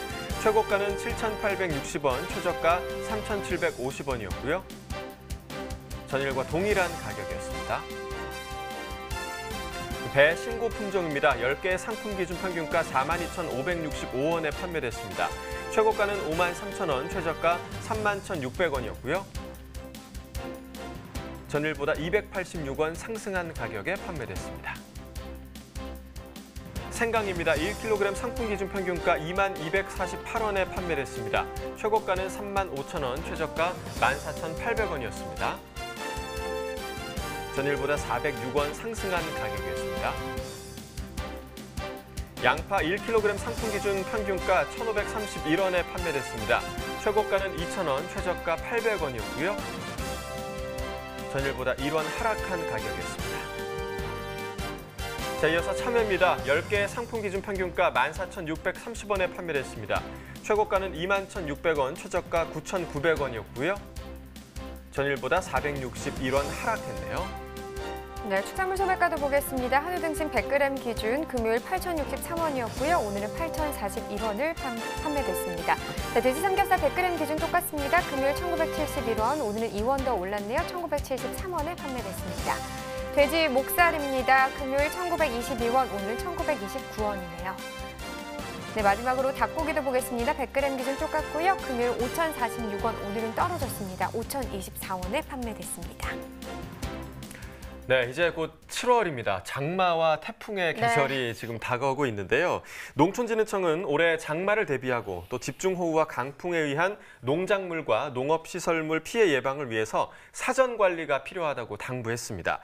최고가는 7,860원, 최저가 3,750원이었고요. 전일과 동일한 가격이었습니다. 배 신고 품종입니다. 10개 상품 기준 평균가 42,565원에 판매됐습니다. 최고가는 53,000원, 최저가 31,600원이었고요. 전일보다 286원 상승한 가격에 판매됐습니다. 생강입니다. 1kg 상품 기준 평균가 22,248원에 판매됐습니다. 최고가는 35,000원, 최저가 14,800원이었습니다. 전일보다 406원 상승한 가격이었습니다. 양파 1kg 상품 기준 평균가 1,531원에 판매됐습니다. 최고가는 2,000원, 최저가 800원이었고요. 전일보다 1원 하락한 가격이었습니다. 자, 이어서 참외입니다. 10개 상품 기준 평균가 14,630원에 판매됐습니다. 최고가는 21,600원, 최저가 9,900원이었고요. 전일보다 461원 하락했네요. 네, 축산물 소매가도 보겠습니다. 한우 등심 100g 기준 금요일 8,063원이었고요. 오늘은 8,041원을 판매됐습니다. 자, 돼지 삼겹살 100g 기준 똑같습니다. 금요일 1,971원, 오늘은 2원 더 올랐네요. 1,973원에 판매됐습니다. 돼지 목살입니다. 금요일 1,922원, 오늘 1,929원이네요. 네, 마지막으로 닭고기도 보겠습니다. 100g 기준 똑같고요. 금요일 5,046원, 오늘은 떨어졌습니다. 5,024원에 판매됐습니다. 네, 이제 곧 7월입니다. 장마와 태풍의 계절이 지금 다가오고 있는데요. 농촌진흥청은 올해 장마를 대비하고 또 집중호우와 강풍에 의한 농작물과 농업시설물 피해 예방을 위해서 사전 관리가 필요하다고 당부했습니다.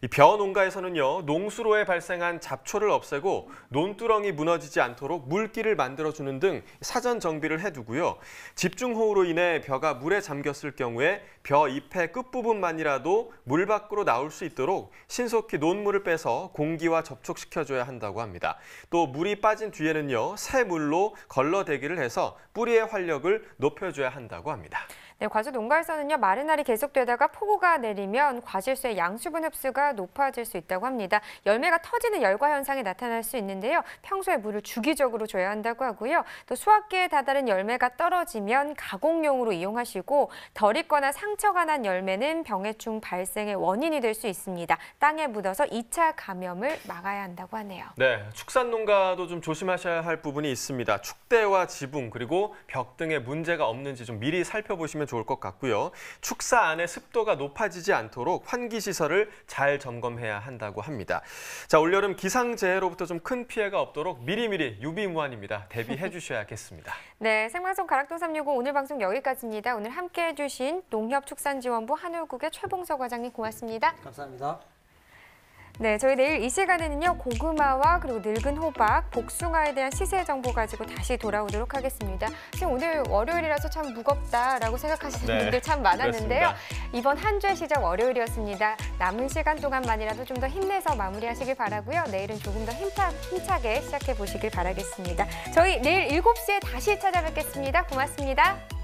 이 벼농가에서는요, 농수로에 발생한 잡초를 없애고 논두렁이 무너지지 않도록 물길을 만들어주는 등 사전 정비를 해두고요. 집중호우로 인해 벼가 물에 잠겼을 경우에 벼 잎의 끝부분만이라도 물 밖으로 나올 수 있도록 신속히 논물을 빼서 공기와 접촉시켜줘야 한다고 합니다. 또 물이 빠진 뒤에는요, 새 물로 걸러대기를 해서 뿌리의 활력을 높여줘야 한다고 합니다. 네, 과수 농가에서는요, 마른 날이 계속되다가 폭우가 내리면 과실수의 양수분 흡수가 높아질 수 있다고 합니다. 열매가 터지는 열과 현상이 나타날 수 있는데요. 평소에 물을 주기적으로 줘야 한다고 하고요. 또 수확기에 다다른 열매가 떨어지면 가공용으로 이용하시고 덜 익거나 상처가 난 열매는 병해충 발생의 원인이 될 수 있습니다. 땅에 묻어서 2차 감염을 막아야 한다고 하네요. 네, 축산농가도 좀 조심하셔야 할 부분이 있습니다. 축대와 지붕 그리고 벽 등에 문제가 없는지 좀 미리 살펴보시면 좋을 것 같고요. 축사 안에 습도가 높아지지 않도록 환기 시설을 잘 점검해야 한다고 합니다. 자, 올여름 기상재해로부터 좀 큰 피해가 없도록 미리미리 유비무환입니다. 대비해 주셔야겠습니다. 네, 생방송 가락동 365 오늘 방송 여기까지입니다. 오늘 함께해 주신 농협축산지원부 한울국의 최봉서 과장님 고맙습니다. 감사합니다. 네, 저희 내일 이 시간에는요, 고구마와 그리고 늙은 호박, 복숭아에 대한 시세 정보 가지고 다시 돌아오도록 하겠습니다. 지금 오늘 월요일이라서 참 무겁다라고 생각하시는 네, 분들 참 많았는데요. 그렇습니다. 이번 한 주의 시작 월요일이었습니다. 남은 시간 동안만이라도 좀 더 힘내서 마무리하시길 바라고요. 내일은 조금 더 힘차게 시작해 보시길 바라겠습니다. 저희 내일 7시에 다시 찾아뵙겠습니다. 고맙습니다.